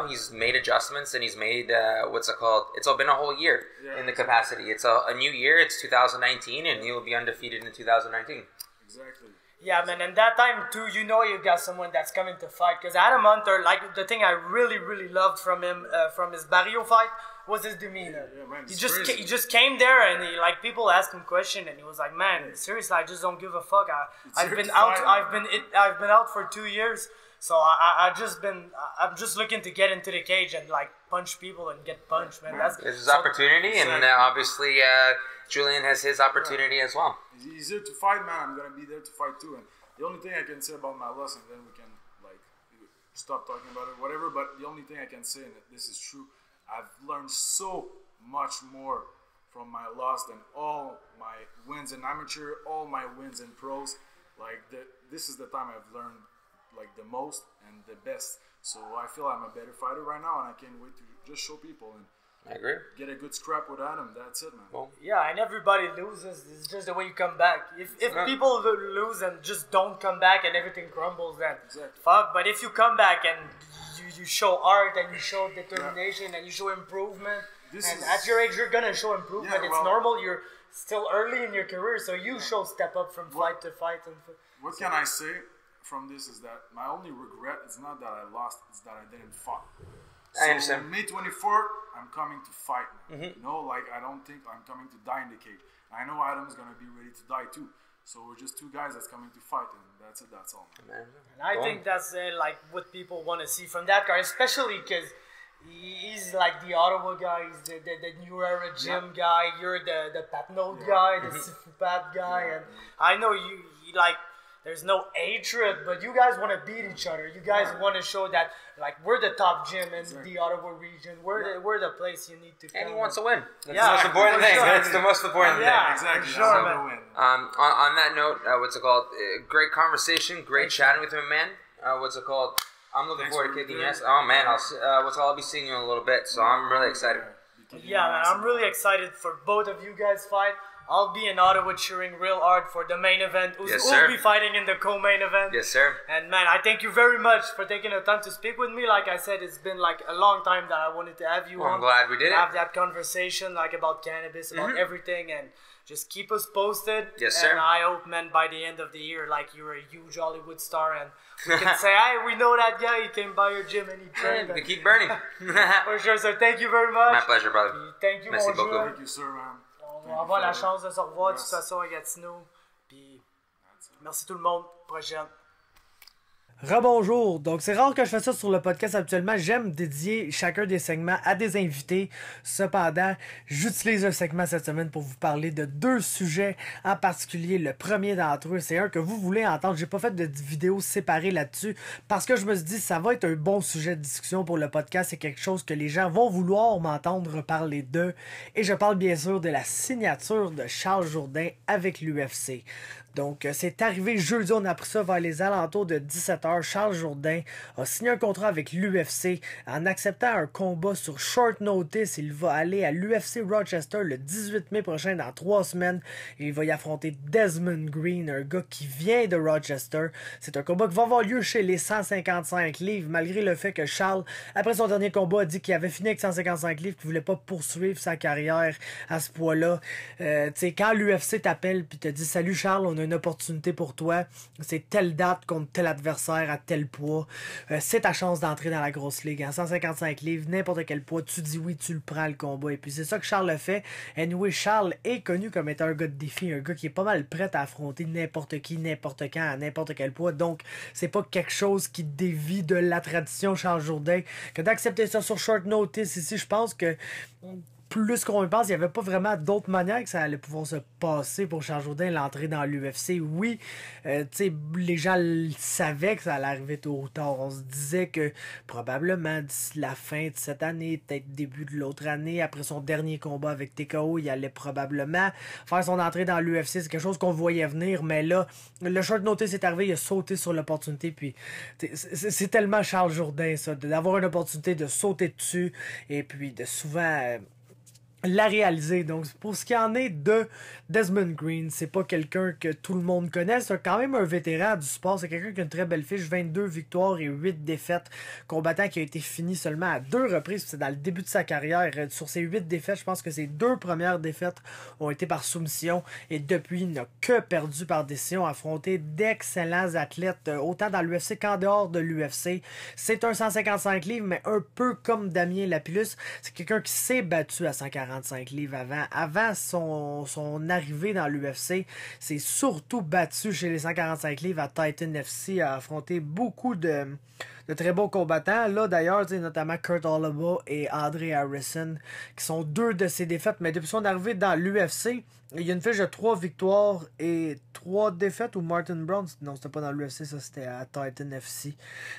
he's made adjustments, and he's made what's it called? It's all been a whole year in the capacity. It's a new year. It's 2019, and he'll be undefeated in 2019. Exactly. Yeah, man, and that time too, you got someone that's coming to fight. Because Adam Hunter, like, the thing I really, really loved from him, from his Barriault fight, was his demeanor. Yeah, man, he just came there, and people asked him questions, and he was like, "Man, seriously, I just don't give a fuck. I've been out for 2 years, so I'm just looking to get into the cage and like punch people and get punched, man. That's his opportunity, and obviously Julien has his opportunity as well. He's here to fight, man. I'm gonna be there to fight too. And the only thing I can say about my loss, and then we can like stop talking about it, whatever. But the only thing I can say, and this is true, I've learned so much more from my loss than all my wins in amateur, all my wins in pros. Like this is the time I've learned like the most and the best. So I feel I'm a better fighter right now, and I can't wait to just show people. And I agree. Get a good scrap with Adam. That's it, man. Well, Yeah, and everybody loses. It's just the way you come back. If people lose and just don't come back and everything crumbles, then fuck. But if you come back and you show art and you show determination and you show improvement, at your age you're gonna show improvement. Yeah, it's normal. You're still early in your career, so you show step up from fight to fight. What can I say from this is that my only regret is not that I lost, it's that I didn't fight. So I understand. May 24th, I'm coming to fight, man. You know, like, I don't think I'm coming to die in the cage. I know Adam's going to be ready to die too. So we're just two guys that's coming to fight, and that's it, that's all, man. And I think that's like what people want to see from that guy, especially because he's like the Ottawa guy, he's the new era gym guy, you're the Patnaud guy, the Sifu Pat guy, and I know you like, there's no hatred, but you guys want to beat each other. You guys want to show that, like, we're the top gym in the Ottawa region. We're the place you need to come. and he wants to win. That's Yeah, the most important thing. sure. That's the most important thing. Yeah, Exactly, for that's sure, how man. to win. On that note, what's it called? Great conversation, great chatting with him, man. What's it called? I'm looking Thanks forward for to kicking doing ass. Oh man, I'll be seeing you in a little bit, so I'm really excited. Yeah, man, I'm really excited for both of you guys fight. I'll be in Ottawa cheering real hard for the main event. Yes, Who'll sir. be fighting in the co-main event. Yes, sir. And man, I thank you very much for taking the time to speak with me. Like I said, it's been like a long time that I wanted to have you Well, on. I'm glad we did it. Have that conversation like about cannabis, about everything, and just keep us posted. Yes, and sir. I hope, man, by the end of the year, like, you're a huge Hollywood star, and we can say, hey, we know that guy. He came by your gym and he trained. We And keep burning. for sure, so thank you very much. My pleasure, brother. Puis thank you, Merci mon beaucoup. joueur. Thank you, sir, man. On va avoir la chance de se revoir de toute façon à Gatineau. Puis merci tout le monde. Prochaine. Rebonjour. Donc, c'est rare que je fasse ça sur le podcast habituellement. J'aime dédier chacun des segments à des invités. Cependant, j'utilise un segment cette semaine pour vous parler de deux sujets en particulier. Le premier d'entre eux, c'est un que vous voulez entendre. J'ai pas fait de vidéo séparée là-dessus parce que je me suis dit ça va être un bon sujet de discussion pour le podcast. C'est quelque chose que les gens vont vouloir m'entendre parler d'eux. Et je parle bien sûr de la signature de Charles Jourdain avec l'UFC. Donc, c'est arrivé jeudi, on a appris ça vers les alentours de 17h. Charles Jourdain a signé un contrat avec l'UFC en acceptant un combat sur short notice. Il va aller à l'UFC Rochester le 18 mai prochain, dans 3 semaines. Et il va y affronter Desmond Green, un gars qui vient de Rochester. C'est un combat qui va avoir lieu chez les 155 livres, malgré le fait que Charles, après son dernier combat, a dit qu'il avait fini avec 155 livres, qu'il voulait pas poursuivre sa carrière à ce poids-là. Tu sais, quand l'UFC t'appelle puis te dit « Salut Charles, on a une opportunité pour toi, c'est telle date contre tel adversaire à tel poids, c'est ta chance d'entrer dans la grosse ligue, en 155 livres, n'importe quel poids, tu dis oui, tu le prends le combat, et puis c'est ça que Charles a fait. Anyway, Charles est connu comme étant un gars de défi, un gars qui est pas mal prêt à affronter n'importe qui, n'importe quand, à n'importe quel poids, donc c'est pas quelque chose qui dévie de la tradition Charles Jourdain, que d'accepter ça sur short notice ici. Je pense que plus qu'on y pense, il n'y avait pas vraiment d'autres manières que ça allait pouvoir se passer pour Charles Jourdain, l'entrée dans l'UFC. Oui, les gens savaient que ça allait arriver tôt ou tard. On se disait que probablement d'ici la fin de cette année, peut-être début de l'autre année, après son dernier combat avec Tko, il allait probablement faire son entrée dans l'UFC. C'est quelque chose qu'on voyait venir, mais là, le short notice est arrivé, il a sauté sur l'opportunité, puis c'est tellement Charles Jourdain, ça, d'avoir une opportunité de sauter dessus, et puis de souvent la réaliser. Donc, pour ce qui en est de Desmond Green, c'est pas quelqu'un que tout le monde connaît. C'est quand même un vétéran du sport. C'est quelqu'un qui a une très belle fiche. 22 victoires et 8 défaites. Combattant qui a été fini seulement à 2 reprises. C'est dans le début de sa carrière. Sur ses 8 défaites, je pense que ses 2 premières défaites ont été par soumission. Et depuis, il n'a que perdu par décision. Affronté d'excellents athlètes, autant dans l'UFC qu'en dehors de l'UFC. C'est un 155 livres, mais un peu comme Damien Lapillus. C'est quelqu'un qui s'est battu à 145 livres avant son arrivée dans l'UFC. C'est surtout battu chez les 145 livres à Titan FC, a affronté beaucoup de très bons combattants. Là, d'ailleurs, notamment Kurt Holloway et André Harrison, qui sont 2 de ses défaites. Mais depuis son arrivée dans l'UFC, il y a une fiche de 3 victoires et 3 défaites, ou Martin Brown. Non, c'était pas dans l'UFC, ça c'était à Titan FC.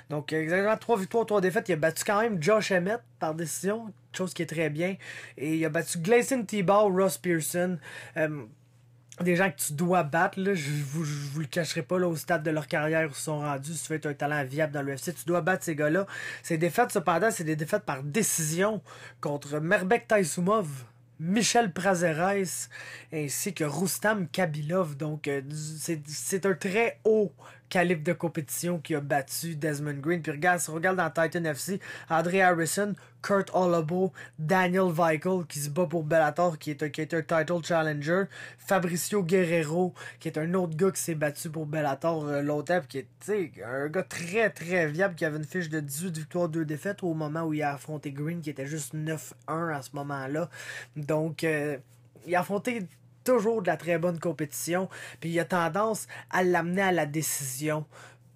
Donc, exactement 3 victoires, 3 défaites. Il a battu quand même Josh Emmett par décision, chose qui est très bien. Et il a battu Gleison Tebow, Ross Pearson. des gens que tu dois battre, là, je vous le cacherai pas, là, au stade de leur carrière où ils sont rendus, si tu veux être un talent viable dans l'UFC, tu dois battre ces gars-là. Ces défaites, cependant, c'est des défaites par décision contre Merbek Taisumov, Michel Prazeres, ainsi que Rustam Khabilov. Donc, c'est un très haut calibre de compétition qui a battu Desmond Green. Puis regarde, si on regarde dans Titan FC, Andre Harrison, Kurt Olabo, Daniel Weichel qui se bat pour Bellator, qui est un title challenger, Fabricio Guerrero, qui est un autre gars qui s'est battu pour Bellator longtemps, qui est un gars très très viable, qui avait une fiche de 18 victoires, 2 défaites au moment où il a affronté Green, qui était juste 9-1 à ce moment-là. Donc, il a affronté toujours de la très bonne compétition, puis il a tendance à l'amener à la décision.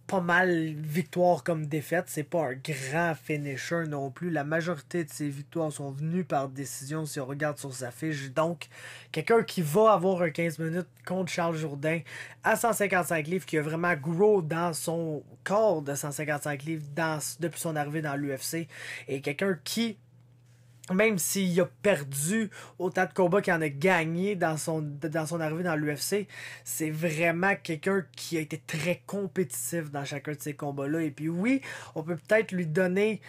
Pas mal victoire comme défaite, c'est pas un grand finisher non plus. La majorité de ses victoires sont venues par décision si on regarde sur sa fiche. Donc, quelqu'un qui va avoir un 15 minutes contre Charles Jourdain à 155 livres, qui a vraiment grow dans son corps de 155 livres depuis son arrivée dans l'UFC, et quelqu'un qui, même s'il a perdu autant de combats qu'il en a gagné dans son arrivée dans l'UFC, c'est vraiment quelqu'un qui a été très compétitif dans chacun de ces combats-là. Et puis oui, on peut peut-être lui donner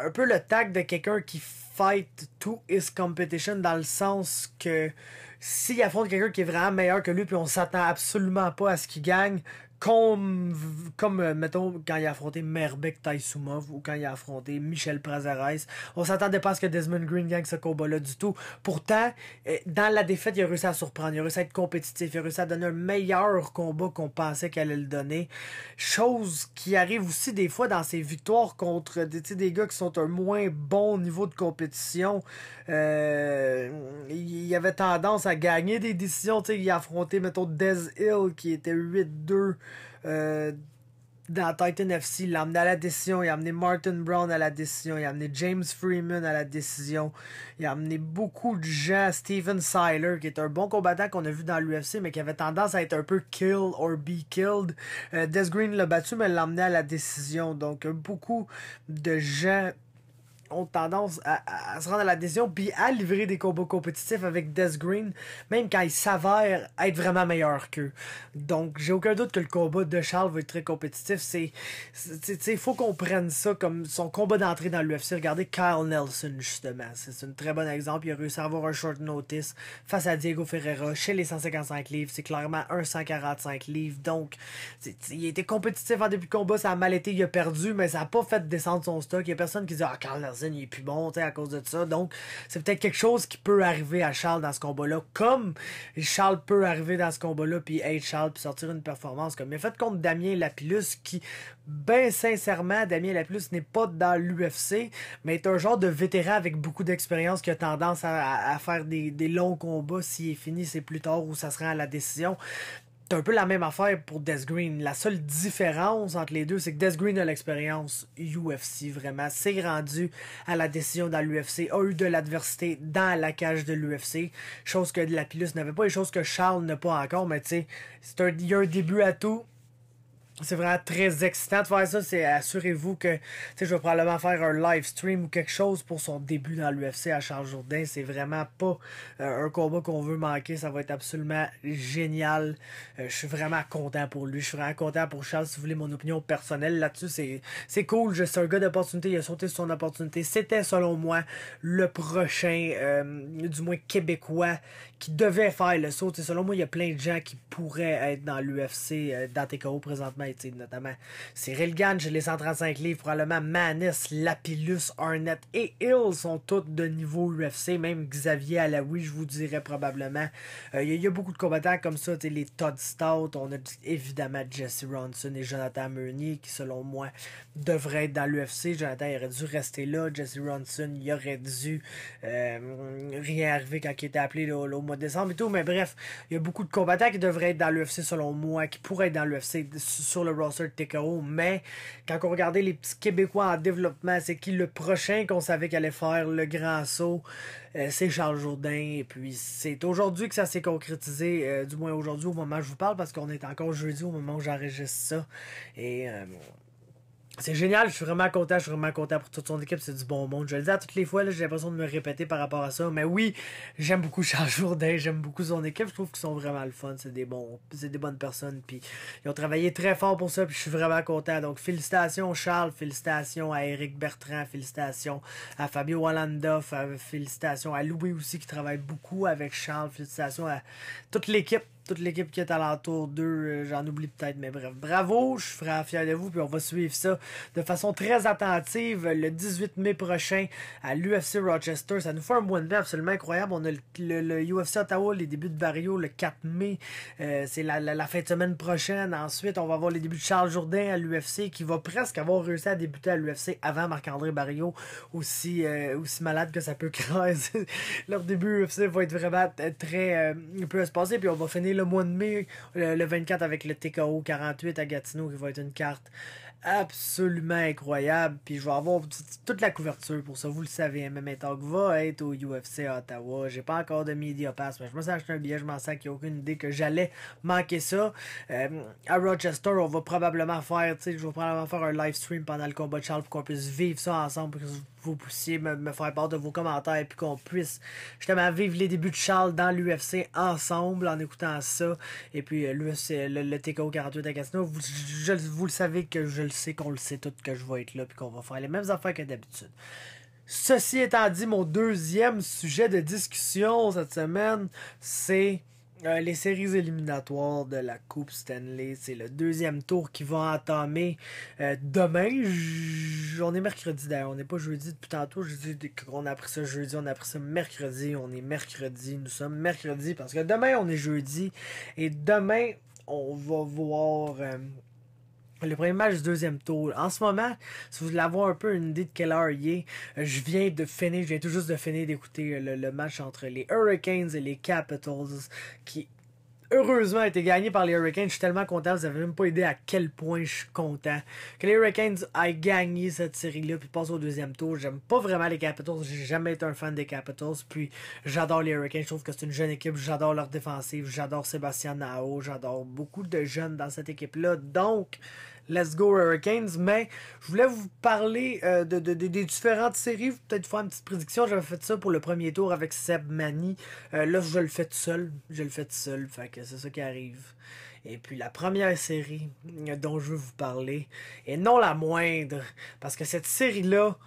un peu le tag de quelqu'un qui fight to his competition, dans le sens que s'il affronte quelqu'un qui est vraiment meilleur que lui, puis on s'attend absolument pas à ce qu'il gagne, comme mettons, quand il a affronté Merbek Taisumov ou quand il a affronté Michel Prazeres, on s'attendait pas à ce que Desmond Green gagne ce combat-là du tout. Pourtant, dans la défaite, il a réussi à surprendre, il a réussi à être compétitif, il a réussi à donner un meilleur combat qu'on pensait qu'elle allait le donner. Chose qui arrive aussi des fois dans ses victoires contre des gars qui sont un moins bon niveau de compétition. Il avait tendance à gagner des décisions. Il a affronté, mettons, Des Hill qui était 8-2 dans Titan FC. Il l'a amené à la décision. Il a amené Martin Brown à la décision. Il a amené James Freeman à la décision. Il a amené beaucoup de gens. Steven Siler, qui est un bon combattant qu'on a vu dans l'UFC, mais qui avait tendance à être un peu kill or be killed. Des Green l'a battu, mais l'a amené à la décision. Donc, beaucoup de gens ont tendance à se rendre à la décision puis à livrer des combats compétitifs avec Des Green, même quand il s'avère être vraiment meilleur qu'eux. Donc, j'ai aucun doute que le combat de Charles va être très compétitif. Il faut qu'on prenne ça comme son combat d'entrée dans l'UFC. Regardez Kyle Nelson, justement. C'est un très bon exemple. Il a réussi à avoir un short notice face à Diego Ferreira chez les 155 livres. C'est clairement un 145 livres. Donc, il était compétitif en début de combat. Ça a mal été. Il a perdu, mais ça n'a pas fait descendre son stock. Il n'y a personne qui dit « Ah, Kyle Nelson, il est plus bon à cause de ça. » Donc, c'est peut-être quelque chose qui peut arriver à Charles dans ce combat-là, comme Charles peut arriver dans ce combat-là, puis être Charles, puis sortir une performance comme il a fait contre Damien Lapillus, qui, ben sincèrement, Damien Lapillus n'est pas dans l'UFC, mais est un genre de vétéran avec beaucoup d'expérience qui a tendance à faire des longs combats. S'il est fini, c'est plus tard ou ça se rend à la décision. C'est un peu la même affaire pour Des Green. La seule différence entre les deux, c'est que Des Green a l'expérience UFC, vraiment. S'est rendu à la décision dans l'UFC, a eu de l'adversité dans la cage de l'UFC, chose que Lapillus n'avait pas et chose que Charles n'a pas encore, mais tu sais, il y a un début à tout. C'est vraiment très excitant de faire ça. C'est, assurez-vous que je vais probablement faire un live stream ou quelque chose pour son début dans l'UFC à Charles Jourdain. C'est vraiment pas un combat qu'on veut manquer. Ça va être absolument génial. Je suis vraiment content pour lui. Je suis vraiment content pour Charles. Si vous voulez mon opinion personnelle là-dessus, c'est cool. C'est un gars d'opportunité. Il a sauté sur son opportunité. C'était, selon moi, le prochain, du moins québécois, qui devait faire le saut. Selon moi, il y a plein de gens qui pourraient être dans l'UFC, dans TKO présentement. Notamment Cyril Gane, les 135 livres, probablement Manis, Lapillus, Arnett et Hill sont tous de niveau UFC, même Xavier Alaoui, je vous dirais probablement. Il y a beaucoup de combattants comme ça, les Todd Stout, on a évidemment Jesse Ronson et Jonathan Meunier qui, selon moi, devraient être dans l'UFC. Jonathan, il aurait dû rester là. Jesse Ronson, il aurait dû rien arriver quand il était appelé là, au mois de décembre et tout, mais bref, il y a beaucoup de combattants qui devraient être dans l'UFC, selon moi, qui pourraient être dans l'UFC sur le roster de TKO, mais quand on regardait les petits Québécois en développement, c'est qui le prochain qu'on savait qu'il allait faire le grand saut? C'est Charles Jourdain, et puis c'est aujourd'hui que ça s'est concrétisé, du moins aujourd'hui au moment où je vous parle, parce qu'on est encore jeudi au moment où j'enregistre ça, et c'est génial, je suis vraiment content pour toute son équipe, c'est du bon monde. Je le dis à toutes les fois, j'ai l'impression de me répéter par rapport à ça, mais oui, j'aime beaucoup Charles Jourdain, j'aime beaucoup son équipe, je trouve qu'ils sont vraiment le fun, c'est des bonnes personnes, puis ils ont travaillé très fort pour ça, puis je suis vraiment content. Donc félicitations Charles, félicitations à Éric Bertrand, félicitations à Fabio Hollanda, félicitations à Louis aussi qui travaille beaucoup avec Charles, félicitations à toute l'équipe qui est alentour d'eux, j'en oublie peut-être, mais bref, bravo, je suis vraiment fier de vous, puis on va suivre ça de façon très attentive le 18 mai prochain à l'UFC Rochester. Ça nous fait un mois de mai absolument incroyable. On a le UFC Ottawa, les débuts de Barrio le 4 mai, c'est la fin de semaine prochaine. Ensuite, on va avoir les débuts de Charles Jourdain à l'UFC, qui va presque avoir réussi à débuter à l'UFC avant Marc-André Barrio, aussi malade que ça peut craser. Leur début UFC va être vraiment très peu espacé, puis on va finir le mois de mai, le 24 avec le TKO 48 à Gatineau, qui va être une carte absolument incroyable. Puis je vais avoir toute la couverture pour ça. Vous le savez, MMA Talk va être au UFC à Ottawa. J'ai pas encore de Media Pass, mais je me suis acheté un billet, je m'en sais qu'il n'y a aucune idée que j'allais manquer ça. À Rochester, on va probablement faire, je vais probablement faire un live stream pendant le combat de Charles pour qu'on puisse vivre ça ensemble, pour que vous puissiez me faire part de vos commentaires et puis qu'on puisse justement vivre les débuts de Charles dans l'UFC ensemble en écoutant ça. Et puis l'UFC, le TKO 48 à Gatineau, vous le savez que je le sais, qu'on le sait tout, que je vais être là puis qu'on va faire les mêmes affaires que d'habitude. Ceci étant dit, mon deuxième sujet de discussion cette semaine, c'est les séries éliminatoires de la Coupe Stanley. C'est le deuxième tour qui va entamer demain. On est mercredi d'ailleurs, on n'est pas jeudi depuis tantôt. Je dis qu'on a appris ça jeudi, on a appris ça mercredi. On est mercredi, nous sommes mercredi parce que demain on est jeudi. Et demain on va voir le premier match du deuxième tour. En ce moment, si vous voulez avoir un peu une idée de quelle heure il est, je viens tout juste de finir d'écouter le match entre les Hurricanes et les Capitals, qui heureusement a été gagné par les Hurricanes. Je suis tellement content, vous n'avez même pas idée à quel point je suis content que les Hurricanes aient gagné cette série-là puis passent au deuxième tour. J'aime pas vraiment les Capitals, j'ai jamais été un fan des Capitals, puis j'adore les Hurricanes, je trouve que c'est une jeune équipe, j'adore leur défensive, j'adore Sébastien Nao, j'adore beaucoup de jeunes dans cette équipe-là, donc let's go Hurricanes. Mais je voulais vous parler des différentes séries, peut-être faire une petite prédiction. J'avais fait ça pour le premier tour avec Seb Mani. Là, je le fais tout seul. Fait que c'est ça qui arrive. Et puis la première série dont je veux vous parler, et non la moindre, parce que cette série-là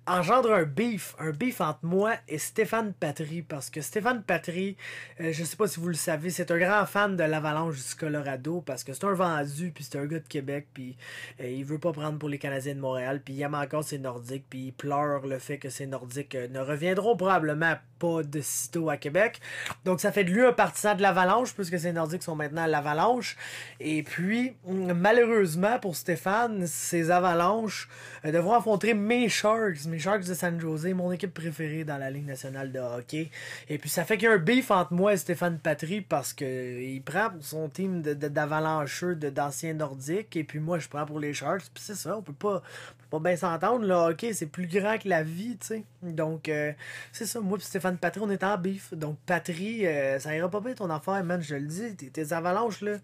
engendre un beef entre moi et Stephane Patry, parce que Stephane Patry, je sais pas si vous le savez, c'est un grand fan de l'Avalanche du Colorado, parce que c'est un vendu, puis c'est un gars de Québec, puis il veut pas prendre pour les Canadiens de Montréal, puis il aime encore ses Nordiques, puis il pleure le fait que ces Nordiques ne reviendront probablement pas de sitôt à Québec. Donc ça fait de lui un partisan de l'Avalanche, puisque ces Nordiques sont maintenant à l'Avalanche. Et puis, malheureusement pour Stéphane, ces Avalanches devront affronter mes Sharks de San Jose, mon équipe préférée dans la Ligue nationale de hockey. Et puis ça fait qu'il y a un beef entre moi et Stephane Patry, parce que il prend pour son team d'avalancheux, d'anciens Nordiques, et puis moi je prends pour les Sharks. Puis c'est ça, on peut pas bien s'entendre. Le hockey, c'est plus grand que la vie, tu sais. Donc, c'est ça, moi et Stephane Patry, on est en beef. Donc, Patry, ça ira pas bien ton affaire, man, je le dis. Tes Avalanches, là,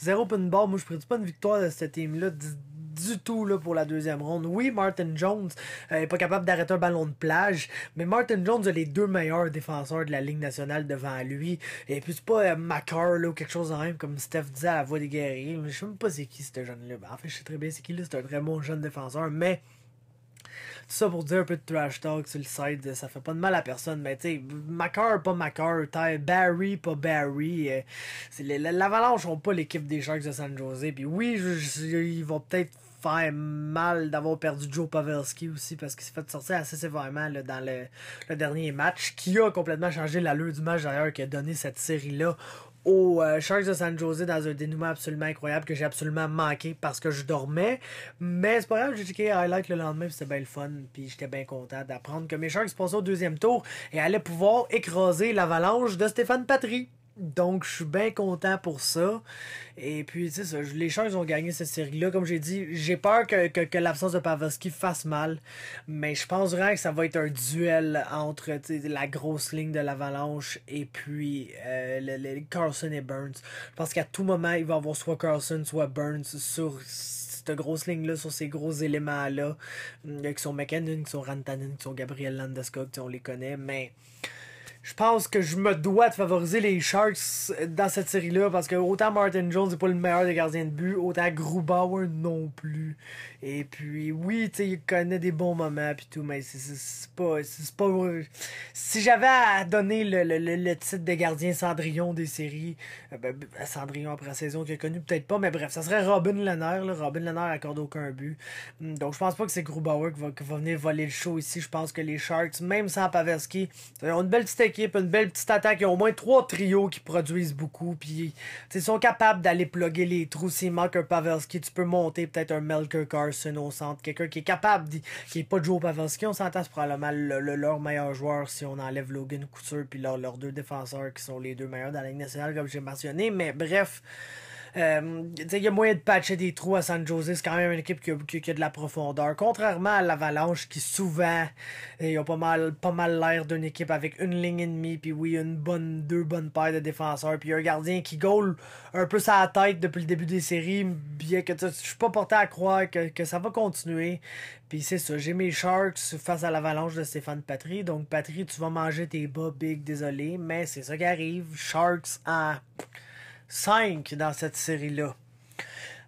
0 pinball. Moi, je prédis pas une victoire de ce team-là du tout là, pour la deuxième ronde. Oui, Martin Jones est pas capable d'arrêter un ballon de plage, mais Martin Jones a les deux meilleurs défenseurs de la Ligue nationale devant lui. Et puis c'est pas Macar là, ou quelque chose de même, comme Steph disait à la voix des guerriers. Je sais même pas c'est qui ce jeune-là. En fait, je sais très bien c'est qui là, c'est un très bon jeune défenseur, mais tout ça pour dire un peu de trash talk sur le site, ça fait pas de mal à personne, mais tu sais, Macar, pas Macar, Barry, pas Barry, l'Avalanche ont pas l'équipe des Sharks de San Jose, puis oui, ils vont peut-être faire mal d'avoir perdu Joe Pavelski aussi, parce qu'il s'est fait sortir assez sévèrement là, dans le dernier match, qui a complètement changé l'allure du match d'ailleurs, qui a donné cette série-là aux Sharks de San Jose dans un dénouement absolument incroyable que j'ai absolument manqué parce que je dormais. Mais c'est pas grave, j'ai checké les highlights le lendemain, puis c'était bien le fun, puis j'étais bien content d'apprendre que mes Sharks passaient au deuxième tour et allaient pouvoir écraser l'Avalanche de Stephane Patry. Donc, je suis bien content pour ça. Et puis, tu sais, les Sharks ont gagné cette série-là. Comme j'ai dit, j'ai peur que l'absence de Pavelski fasse mal. Mais je pense vraiment que ça va être un duel entre la grosse ligne de l'Avalanche et puis Carlson et Burns. Je pense qu'à tout moment, il va y avoir soit Carlson, soit Burns sur cette grosse ligne-là, sur ces gros éléments-là, qui sont McKinnon, qui sont Rantanen, qui sont Gabriel Landeskog, on les connaît, mais je pense que je me dois de favoriser les Sharks dans cette série-là, parce que autant Martin Jones n'est pas le meilleur des gardiens de but, autant Grubauer non plus. Et puis, oui, tu sais, il connaît des bons moments pis tout, mais c'est pas... Si j'avais à donner le titre de gardien Cendrillon des séries, Cendrillon après la saison qu'il a connu, peut-être pas, mais bref, ça serait Robin Lehner. Robin Lehner accorde aucun but. Donc, je pense pas que c'est Grubauer qui va venir voler le show ici. Je pense que les Sharks, même sans Pavelski, ils ont une belle petite équipe, une belle petite attaque. Ils ont au moins 3 trios qui produisent beaucoup. Puis, ils sont capables d'aller plugger les trous. S'il manque un Pavelski, tu peux monter peut-être un Melker Carson au centre. Quelqu'un qui est capable, qui n'est pas de Joe Pavelski. On s'entend, c'est probablement leur meilleur joueur si on enlève Logan Couture puis leurs 2 défenseurs qui sont les 2 meilleurs dans la Ligue nationale, comme j'ai mentionné. Mais bref. Il y a moyen de patcher des trous à San Jose. C'est quand même une équipe qui a de la profondeur. Contrairement à l'Avalanche qui souvent ils ont pas mal l'air d'une équipe avec une ligne et demie. Puis oui, 2 bonnes paires de défenseurs. Puis un gardien qui goal un peu sa tête depuis le début des séries. Bien que je suis pas porté à croire que ça va continuer. Puis c'est ça, j'ai mes Sharks face à l'Avalanche de Stéphane Patry. Donc Patry, tu vas manger tes bas, big, désolé. Mais c'est ça qui arrive. Sharks en 5 dans cette série-là.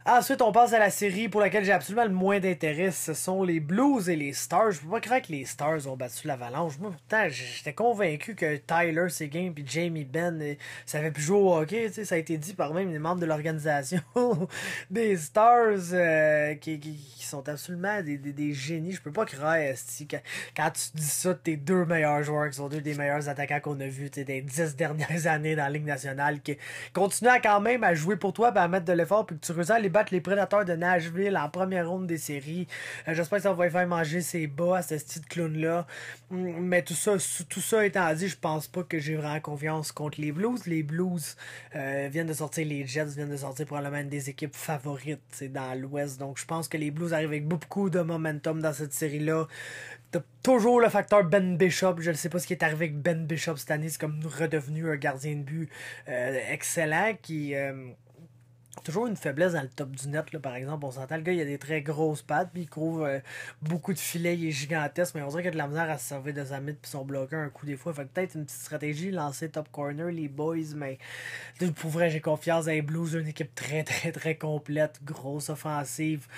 Ensuite, on passe à la série pour laquelle j'ai absolument le moins d'intérêt. Ce sont les Blues et les Stars. Je peux pas croire que les Stars ont battu l'Avalanche. Moi, pourtant, j'étais convaincu que Tyler Seguin et Jamie Benn savaient plus jouer au hockey. Ça a été dit par même les membres de l'organisation des Stars qui sont absolument des génies. Je peux pas croire quand tu dis ça de tes 2 meilleurs joueurs qui sont 2 des meilleurs attaquants qu'on a vus des 10 dernières années dans la Ligue nationale qui continuent quand même à jouer pour toi et à mettre de l'effort puis que tu réussis à les battre les Prédateurs de Nashville en première ronde des séries. J'espère que ça va lui faire manger ses bas à ce style clown-là. Mais tout ça étant dit, je pense pas que j'ai vraiment confiance contre les Blues. Les Blues viennent de sortir les Jets, viennent de sortir probablement une des équipes favorites dans l'Ouest. Donc je pense que les Blues arrivent avec beaucoup de momentum dans cette série-là. T'as toujours le facteur Ben Bishop. Je ne sais pas ce qui est arrivé avec Ben Bishop cette année. C'est comme redevenu un gardien de but excellent qui... toujours une faiblesse dans le top du net, là, par exemple. On s'entend, le gars, il a des très grosses pattes, puis il couvre beaucoup de filets, il est gigantesque, mais on dirait qu'il a de la misère à se servir de sa mythe puis son bloqueur un coup des fois. Fait que peut-être une petite stratégie, lancer top corner, les boys, mais pour vrai, j'ai confiance dans les Blues, une équipe très, très, très complète, grosse offensive,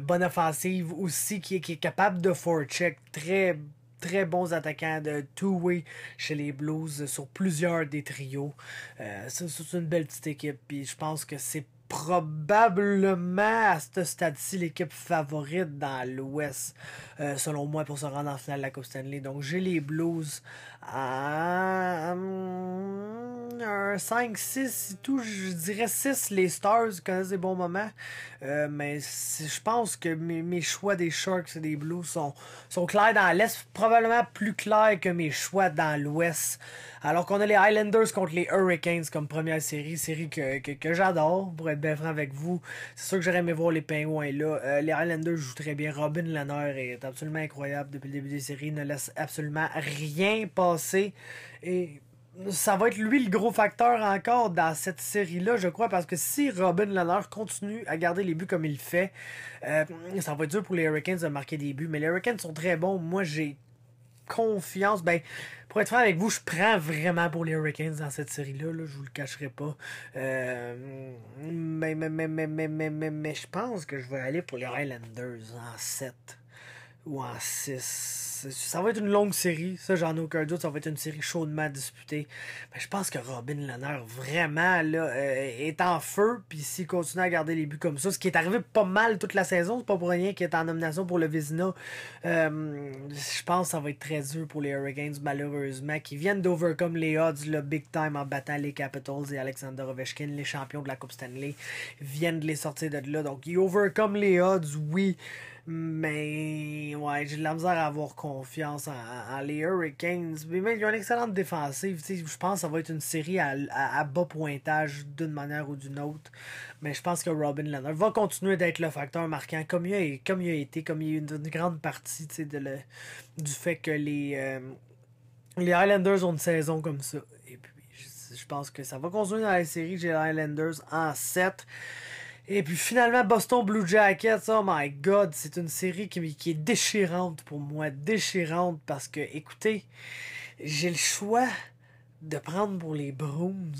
bonne offensive aussi, qui est capable de forecheck, très bons attaquants de two-way chez les Blues sur plusieurs des trios. C'est une belle petite équipe, puis je pense que c'est probablement à ce stade-ci l'équipe favorite dans l'Ouest, selon moi, pour se rendre en finale de la Coupe Stanley. Donc j'ai les Blues à un 5-6 et tout. Je dirais 6 les Stars connaissent des bons moments, mais je pense que mes choix des Sharks et des Blues sont clairs dans l'Est, probablement plus clairs que mes choix dans l'Ouest. Alors qu'on a les Highlanders contre les Hurricanes comme première série que j'adore, pour être bien franc avec vous. C'est sûr que j'aurais aimé voir les Pingouins là. Les Highlanders jouent très bien. Robin Lehner est absolument incroyable depuis le début des séries. Il ne laisse absolument rien passer. Et ça va être lui le gros facteur encore dans cette série-là, je crois, parce que si Robin Lehner continue à garder les buts comme il fait, ça va être dur pour les Hurricanes de marquer des buts. Mais les Hurricanes sont très bons. Moi, j'ai confiance. Pour être franc avec vous, je prends vraiment pour les Hurricanes dans cette série-là. Je vous le cacherai pas. Mais je pense que je vais aller pour les Highlanders en 7 ou en 6. Ça va être une longue série, ça j'en ai aucun doute, ça va être une série chaudement disputée. Mais je pense que Robin Lehner vraiment là, est en feu, puis s'il continue à garder les buts comme ça, ce qui est arrivé pas mal toute la saison, c'est pas pour rien qu'il est en nomination pour le Vezina. Je pense que ça va être très dur pour les Hurricanes malheureusement, qui viennent d'overcome les odds le big time en battant les Capitals et Alexander Ovechkin, les champions de la Coupe Stanley, viennent de les sortir de là. Donc ils overcome les odds, oui. Mais ouais, j'ai de la misère à avoir confiance en les Hurricanes. Mais même, ils ont une excellente défensive. Je pense que ça va être une série à bas pointage d'une manière ou d'une autre. Mais je pense que Robin Lehner va continuer d'être le facteur marquant comme il a été, comme il y a une grande partie du fait que les Highlanders ont une saison comme ça. Et puis je pense que ça va continuer dans la série. J'ai les Highlanders en 7. Et puis finalement, Boston Blue Jackets, oh my god, c'est une série qui est déchirante pour moi. Déchirante parce que, écoutez, j'ai le choix de prendre pour les Bruins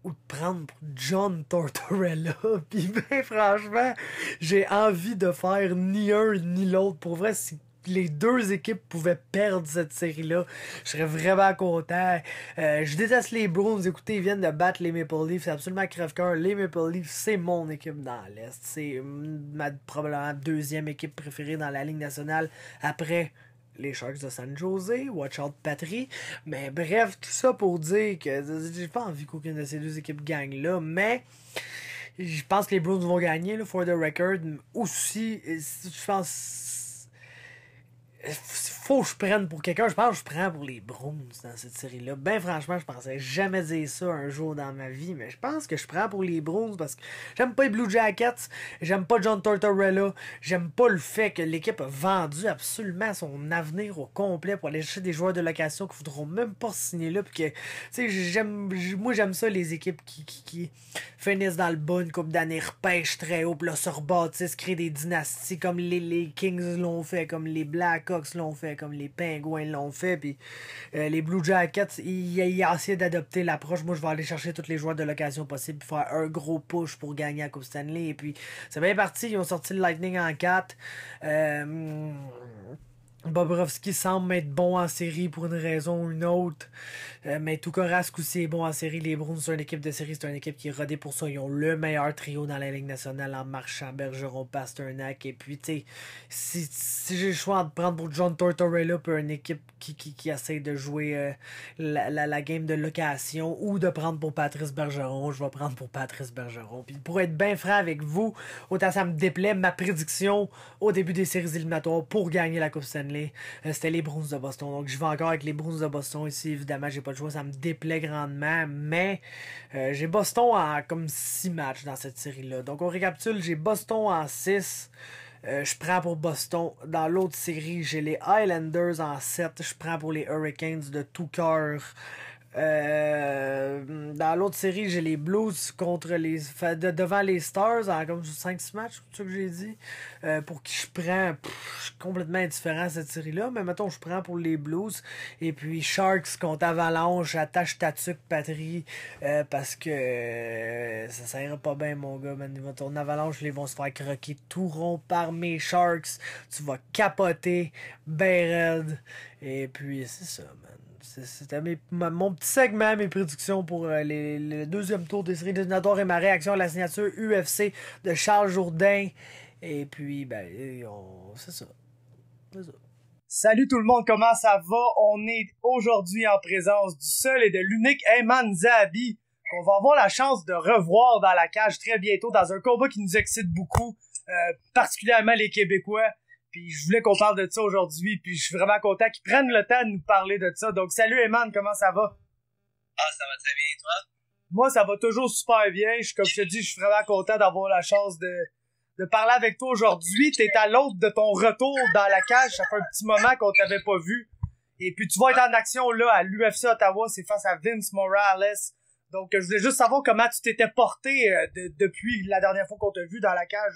ou de prendre pour John Tortorella. Puis ben franchement, j'ai envie de faire ni un ni l'autre. Pour vrai, si les deux équipes pouvaient perdre cette série-là, je serais vraiment content. Je déteste les Bruins. Écoutez, ils viennent de battre les Maple Leafs. C'est absolument crève-cœur. Les Maple Leafs, c'est mon équipe dans l'Est. C'est ma probablement deuxième équipe préférée dans la Ligue nationale après les Sharks de San Jose, watch out Patrie. Mais bref, tout ça pour dire que j'ai pas envie qu'aucune de ces deux équipes gagne là, mais je pense que les Bruins vont gagner, là, for the record. Aussi, je pense faut que je prenne pour quelqu'un. Je pense que je prends pour les Bruins dans cette série-là. Ben franchement, je pensais jamais dire ça un jour dans ma vie, mais je pense que je prends pour les Bruins parce que j'aime pas les Blue Jackets, j'aime pas John Tortorella, j'aime pas le fait que l'équipe a vendu absolument son avenir au complet pour aller chercher des joueurs de location qui voudront même pas signer là, puis que, tu sais, moi j'aime ça, les équipes qui finissent dans le bas une couple d'années, repêchent très haut, puis là se rebâtissent, créent des dynasties comme les Kings l'ont fait, comme les Blackhawks l'ont fait, comme les Penguins l'ont fait, puis les Blue Jackets, ils ont essayé d'adopter l'approche. Moi, je vais aller chercher tous les joueurs de l'occasion possible, faire un gros push pour gagner la Coupe Stanley, et puis c'est bien parti. Ils ont sorti le Lightning en 4. Bobrovski semble être bon en série pour une raison ou une autre. Mais Tuukka aussi est bon en série. Les Bruins, c'est une équipe de série, c'est une équipe qui est rodée pour ça. Ils ont le meilleur trio dans la Ligue nationale en Marchand, Bergeron, Pasternak. Et puis, tu sais, si j'ai le choix de prendre pour John Tortorella pour une équipe qui essaie de jouer la game de location, ou de prendre pour Patrice Bergeron, je vais prendre pour Patrice Bergeron. Puis pour être bien franc avec vous, autant ça me déplaît, ma prédiction au début des séries éliminatoires pour gagner la Coupe Stanley, c'était les Bruins de Boston. Donc je vais encore avec les Bruins de Boston ici. Évidemment, j'ai pas le choix, ça me déplaît grandement, mais j'ai Boston en comme 6 matchs dans cette série-là. Donc on récapitule, j'ai Boston en 6. Je prends pour Boston. Dans l'autre série, j'ai les Highlanders en 7. Je prends pour les Hurricanes de tout cœur. Dans l'autre série, j'ai les Blues contre devant les Stars en comme 5-6 matchs, c'est ça que j'ai dit. Pour qui je prends, je suis complètement indifférent à cette série-là, mais mettons, je prends pour les Blues. Et puis Sharks contre Avalanche, attache ta tuque, Patrie, parce que ça ira pas bien, mon gars, man. Il va tourner Avalanche, ils vont se faire croquer tout rond par mes Sharks. Tu vas capoter, ben raide. Et puis, c'est ça, man. C'était mon petit segment, mes prédictions pour le deuxième tour des séries éliminatoires et ma réaction à la signature UFC de Charles Jourdain. Et puis, ben, c'est ça. Salut tout le monde, comment ça va? On est aujourd'hui en présence du seul et de l'unique Aiemann Zahabi, qu'on va avoir la chance de revoir dans la cage très bientôt, dans un combat qui nous excite beaucoup, particulièrement les Québécois. Puis je voulais qu'on parle de ça aujourd'hui, puis je suis vraiment content qu'ils prennent le temps de nous parler de ça. Donc salut Aiemann, comment ça va? Ah, ça va très bien, et toi? Moi, ça va toujours super bien. Comme je te dis, je suis vraiment content d'avoir la chance de parler avec toi aujourd'hui. T'es à l'aube de ton retour dans la cage. Ça fait un petit moment qu'on t'avait pas vu. Et puis tu vas être en action là à l'UFC Ottawa. C'est face à Vince Morales. Donc je voulais juste savoir comment tu t'étais porté depuis la dernière fois qu'on t'a vu dans la cage.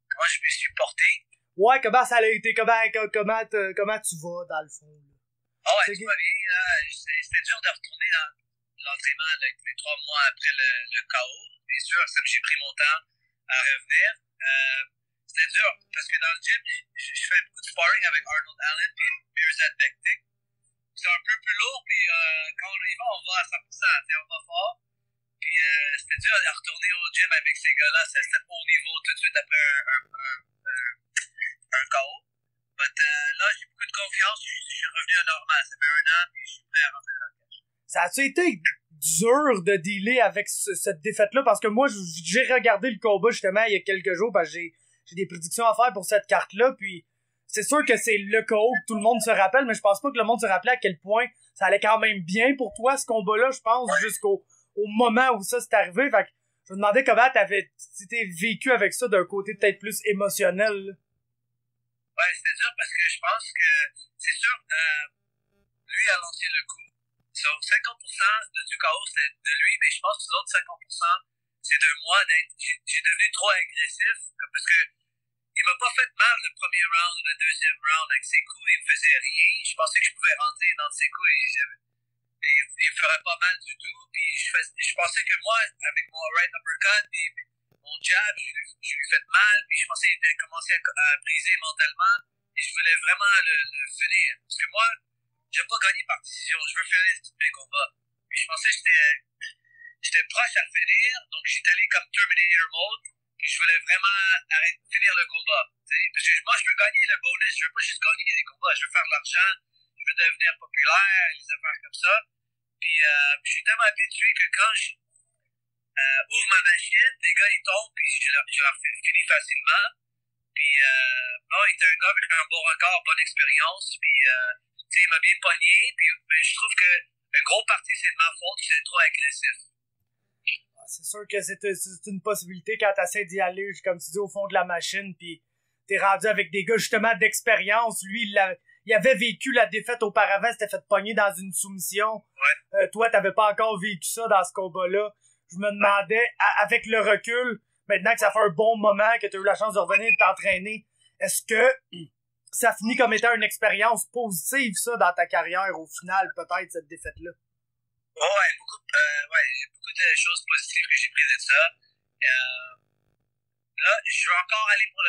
Comment je me suis porté? Ouais, comment ça a été? Comment tu vas, dans le fond? Là? Ah ouais, tout va bien. C'était dur de retourner dans l'entraînement les 3 mois après le chaos. Bien sûr, j'ai pris mon temps à revenir. C'était dur, parce que dans le gym, je fais beaucoup de sparring avec Arnold Allen et Mirzad Bektik. C'est un peu plus lourd, puis quand on y va, on va à 100%, on va fort. Puis c'était dur de retourner au gym avec ces gars-là. C'était pas au niveau tout de suite après un KO. But là, j'ai beaucoup de confiance. Je suis revenu à normal. Ça fait 1 an, puis je suis prêt à rentrer dans la cage. Ça a-tu été dur de dealer avec cette défaite-là? Parce que moi, j'ai regardé le combat justement il y a quelques jours, parce que j'ai des prédictions à faire pour cette carte-là, puis c'est sûr que c'est le KO que tout le monde se rappelle, mais je pense pas que le monde se rappelait à quel point ça allait quand même bien pour toi, ce combat-là, je pense, jusqu'au moment où ça s'est arrivé. Fait que je me demandais comment t'étais vécu avec ça d'un côté peut-être plus émotionnel. Là. Ouais, c'était dur parce que je pense que, c'est sûr, lui a lancé le coup. Sur 50% du chaos, c'était de lui, mais je pense que l'autre 50%, ces 2 mois j'ai devenu trop agressif, parce que il m'a pas fait mal le premier round ou le deuxième round. Avec ses coups, il me faisait rien. Je pensais que je pouvais rentrer dans ses coups et il me ferait pas mal du tout. Puis je pensais que moi, avec mon right uppercut et mon jab, je lui fait mal. Puis je pensais qu'il était commencé à briser mentalement. Et je voulais vraiment le finir. Parce que moi, j'aime pas gagner par décision. Je veux finir tous mes combats. Puis je pensais que j'étais proche à le finir. Donc j'étais allé comme Terminator mode. Puis je voulais vraiment finir le combat. T'sais? Parce que moi, je veux gagner le bonus. Je veux pas juste gagner des combats. Je veux faire de l'argent. Je veux devenir populaire. Les affaires comme ça. Puis je suis tellement habitué que quand je ouvre ma machine, les gars, ils tombent. Puis je leur finis facilement. Puis bon, il était un gars avec un bon record, bonne expérience. Puis il m'a bien pogné. Puis je trouve que une grosse partie, c'est de ma faute. J'étais trop agressif. C'est sûr que c'est une possibilité quand t'essaies d'y aller, comme tu dis, au fond de la machine, puis t'es rendu avec des gars, justement, d'expérience. Lui, il avait vécu la défaite auparavant, s'était fait pogner dans une soumission. Ouais. Toi, t'avais pas encore vécu ça dans ce combat-là. Je me demandais, avec le recul, maintenant que ça fait un bon moment, que t'as eu la chance de revenir et de t'entraîner, est-ce que ça finit comme étant une expérience positive, ça, dans ta carrière, au final, peut-être, cette défaite-là? Ouais, il y a beaucoup de choses positives que j'ai prises de ça. Là, je veux encore aller pour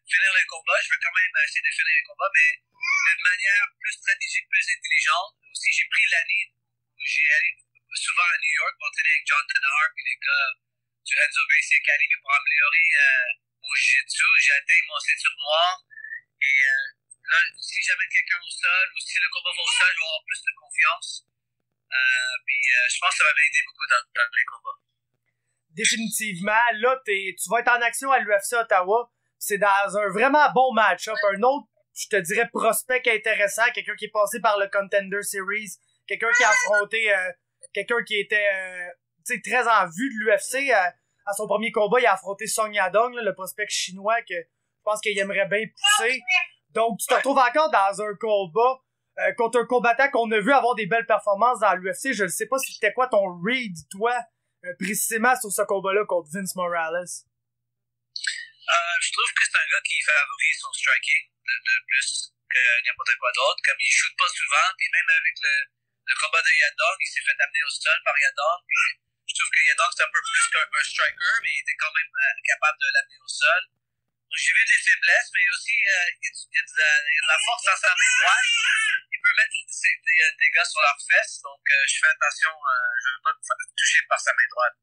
finir le combat. Je veux quand même essayer de finir le combat, mais d'une manière plus stratégique, plus intelligente. Aussi, j'ai pris l'année où j'ai allé souvent à New York m'entraîner avec John Danaher et les gars du Hanzo Gracie Academy pour améliorer mon jiu-jitsu. J'ai atteint mon ceinture noire. Et là, si j'amène quelqu'un au sol ou si le combat va au sol, je vais avoir plus de confiance. Puis je pense que ça va m'aider beaucoup dans les combats. Définitivement, là, tu vas être en action à l'UFC Ottawa. C'est dans un vraiment bon match-up. Un autre, je te dirais, prospect intéressant. Quelqu'un qui est passé par le Contender Series. Quelqu'un qui a affronté... quelqu'un qui était très en vue de l'UFC. À son premier combat, il a affronté Song Yadong, le prospect chinois, que je pense qu'il aimerait bien pousser. Donc, tu te retrouves encore dans un combat contre un combattant qu'on a vu avoir des belles performances dans l'UFC. Je ne sais pas si c'était quoi ton read, toi, précisément sur ce combat-là contre Vince Morales. Je trouve que c'est un gars qui favorise son striking de plus que n'importe quoi d'autre. Comme il shoot pas souvent, puis même avec le combat de Yadong, il s'est fait amener au sol par Yadong. Puis je trouve que Yadong c'est un peu plus qu'un striker, mais il était quand même capable de l'amener au sol. Donc j'ai vu des faiblesses, mais aussi il y a de la force dans sa main droite. Il peut mettre des gars sur leurs fesses, donc je fais attention, je ne veux pas me toucher par sa main droite.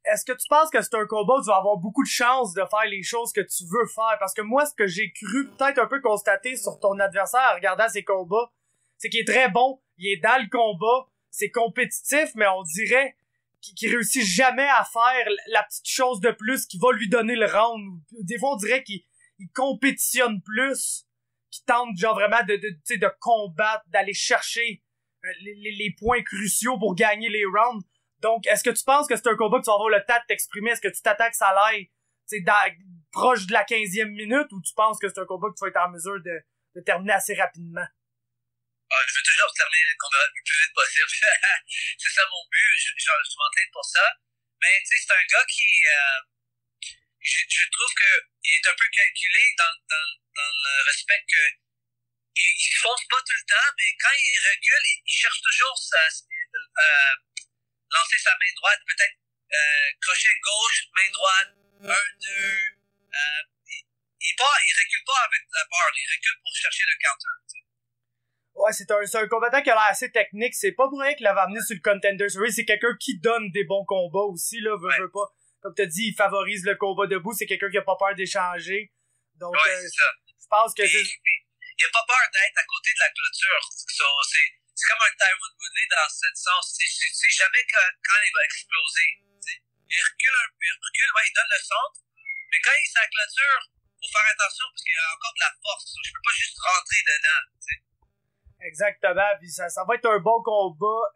Est-ce que tu penses que c'est un combat où tu vas avoir beaucoup de chances de faire les choses que tu veux faire? Parce que moi, ce que j'ai cru peut-être un peu constater sur ton adversaire en regardant ses combats, c'est qu'il est très bon, il est dans le combat, c'est compétitif, mais on dirait qu'il réussit jamais à faire la petite chose de plus qui va lui donner le round. Des fois, on dirait qu'il compétitionne plus, qu'il tente genre vraiment de combattre, d'aller chercher les points cruciaux pour gagner les rounds. Donc, est-ce que tu penses que c'est un combat que tu vas avoir le temps de t'exprimer? Est-ce que tu t'attaques ça l'aille proche de la 15e minute ou tu penses que c'est un combat que tu vas être en mesure de terminer assez rapidement? Je veux toujours terminer le combat le plus vite possible. C'est ça mon but. Je m'entraîne pour ça. Mais tu sais, c'est un gars qui... je trouve qu'il est un peu calculé dans le respect que... Il fonce pas tout le temps, mais quand il recule, il cherche toujours lancer sa main droite, peut-être crochet gauche, main droite, 1, 2... il recule pas avec la barre, il recule pour chercher le counter. T'sais. Ouais, c'est un combattant qui a l'air assez technique. C'est pas pour rien qu'il l'avait amené sur le Contender Series. C'est quelqu'un qui donne des bons combats aussi, là, veut pas. Comme t'as dit, il favorise le combat debout. C'est quelqu'un qui a pas peur d'échanger. Donc, c'est ça. Je pense que il a pas peur d'être à côté de la clôture. C'est comme un Tyron Woodley dans ce sens. C'est jamais quand il va exploser. T'sais. Il recule, ouais, il donne le centre. Mais quand il est sur la clôture, faut faire attention parce qu'il y a encore de la force. Je peux pas juste rentrer dedans. T'sais. Exactement, puis ça va être un bon combat.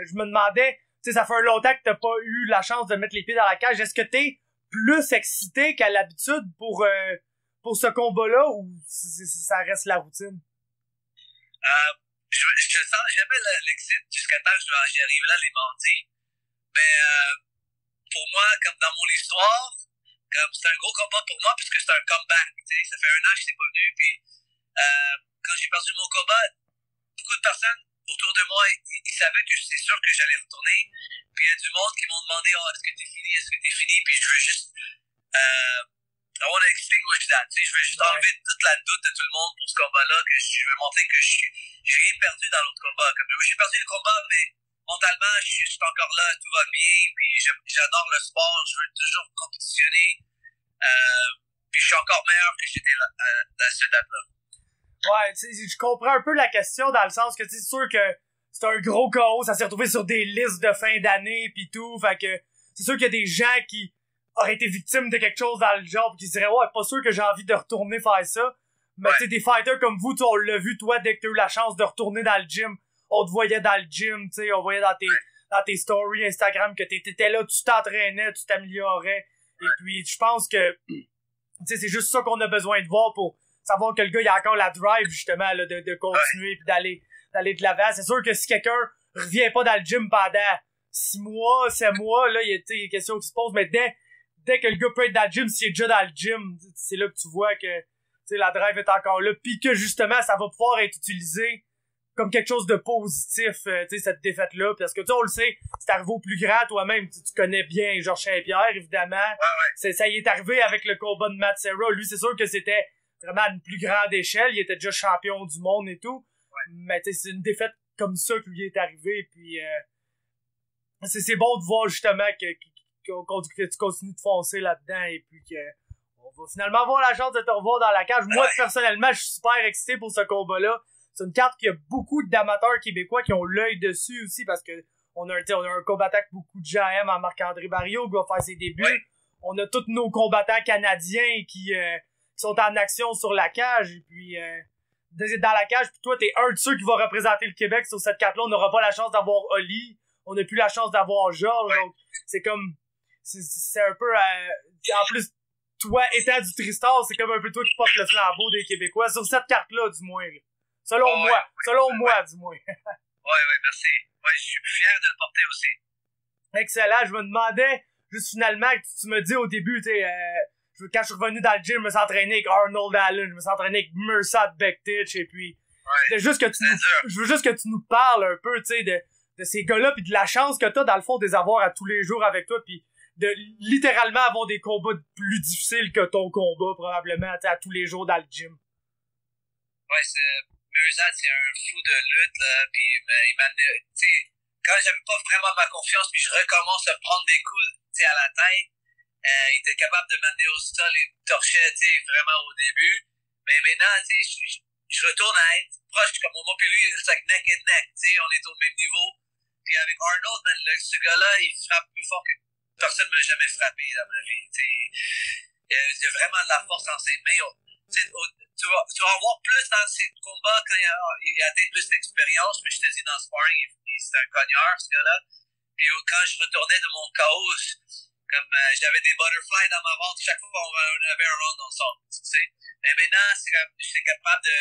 Je me demandais, tu sais, ça fait longtemps que t'as pas eu la chance de mettre les pieds dans la cage. Est-ce que t'es plus excité qu'à l'habitude pour ce combat-là ou ça reste la routine? Je sens jamais l'excite jusqu'à temps que j'y arrive là les mardis. Mais pour moi, comme dans mon histoire, comme c'est un gros combat pour moi puisque c'est un comeback, tu sais. Ça fait 1 an que je n'étais pas venu, puis quand j'ai perdu mon combat, beaucoup de personnes autour de moi, ils savaient que c'est sûr que j'allais retourner. Puis il y a du monde qui m'ont demandé, oh, est-ce que t'es fini, puis je veux juste, I want to extinguish that, tu sais, je veux juste enlever toute la doute de tout le monde pour ce combat-là, que je veux montrer que j'ai rien perdu dans l'autre combat. Comme, j'ai perdu le combat, mais mentalement, je suis encore là, tout va bien, puis j'adore le sport, je veux toujours compétitionner, puis je suis encore meilleur que j'étais là, à cette date-là. Ouais, tu sais, je comprends un peu la question dans le sens que c'est sûr que c'est un gros chaos, ça s'est retrouvé sur des listes de fin d'année pis tout, fait que c'est sûr qu'il y a des gens qui auraient été victimes de quelque chose dans le genre pis qui se diraient ouais, pas sûr que j'ai envie de retourner faire ça, mais tu sais, des fighters comme vous, on l'a vu toi dès que t'as eu la chance de retourner dans le gym, on te voyait dans le gym, tu sais, on voyait dans tes stories Instagram que t'étais là, tu t'entraînais, tu t'améliorais, et puis je pense que tu sais, c'est juste ça qu'on a besoin de voir pour savoir que le gars il a encore la drive justement là, de continuer puis d'aller de l'avant. C'est sûr que si quelqu'un revient pas dans le gym pendant 6 mois, 7 mois, là, il y a des questions qui se posent, mais dès que le gars peut être dans le gym, s'il est déjà dans le gym, c'est là que tu vois que la drive est encore là, puis que justement ça va pouvoir être utilisé comme quelque chose de positif, cette défaite-là, parce que on le sait, c'est arrivé au plus grand, toi-même, tu connais bien Georges Saint-Pierre, évidemment. Ça y est arrivé avec le combat de Matt Serra. Lui, c'est sûr que c'était vraiment à une plus grande échelle, il était déjà champion du monde et tout, mais c'est une défaite comme ça qui lui est arrivée, puis c'est bon de voir justement que tu continues de foncer là-dedans, et puis que on va finalement avoir la chance de te revoir dans la cage. Moi, personnellement, je suis super excité pour ce combat-là. C'est une carte qui a beaucoup d'amateurs québécois qui ont l'œil dessus aussi, parce que on a un combattant que beaucoup de gens aiment, en Marc-André Barriot, qui va faire ses débuts. On a tous nos combattants canadiens qui sont en action sur la cage, et puis dans la cage, puis toi t'es un de ceux qui va représenter le Québec sur cette carte-là. On n'aura pas la chance d'avoir Oli, on n'a plus la chance d'avoir Georges, donc c'est comme c'est un peu en plus toi étant du Tristar, c'est comme un peu toi qui porte le flambeau des Québécois sur cette carte-là, du moins là. Selon moi du moins. Merci. Je suis fier de le porter aussi. Excellent. Je me demandais juste finalement que tu me dis au début, quand je suis revenu dans le gym, je me suis entraîné avec Arnold Allen, je me suis entraîné avec Mirsad Bektic, et puis je veux juste que tu nous parles un peu, tu sais, de ces gars-là, puis de la chance que t'as dans le fond de les avoir à tous les jours avec toi, puis de littéralement avoir des combats plus difficiles que ton combat probablement, à tous les jours dans le gym. Mirzad, c'est un fou de lutte, là, puis il m'a amené, tu sais, quand j'avais pas vraiment ma confiance, puis je recommence à prendre des coups, tu sais, à la tête, il était capable de m'amener au sol, il me torchait, tu sais, vraiment au début, mais maintenant, tu sais, je retourne à être proche, comme moi, puis lui, c'est like neck and neck, tu sais, on est au même niveau, puis avec Arnold, man, ce gars-là, il frappe plus fort que personne ne m'a jamais frappé dans ma vie, tu sais, il a vraiment de la force dans ses mains, tu vas avoir plus dans ces combats quand il atteint plus d'expérience, mais je te dis, dans le sparring, c'est un cogneur, ce gars-là. Puis quand je retournais de mon chaos, comme j'avais des butterflies dans ma ventre, chaque fois on avait un round ensemble, tu sais. Mais maintenant, c'est comme, j'étais capable de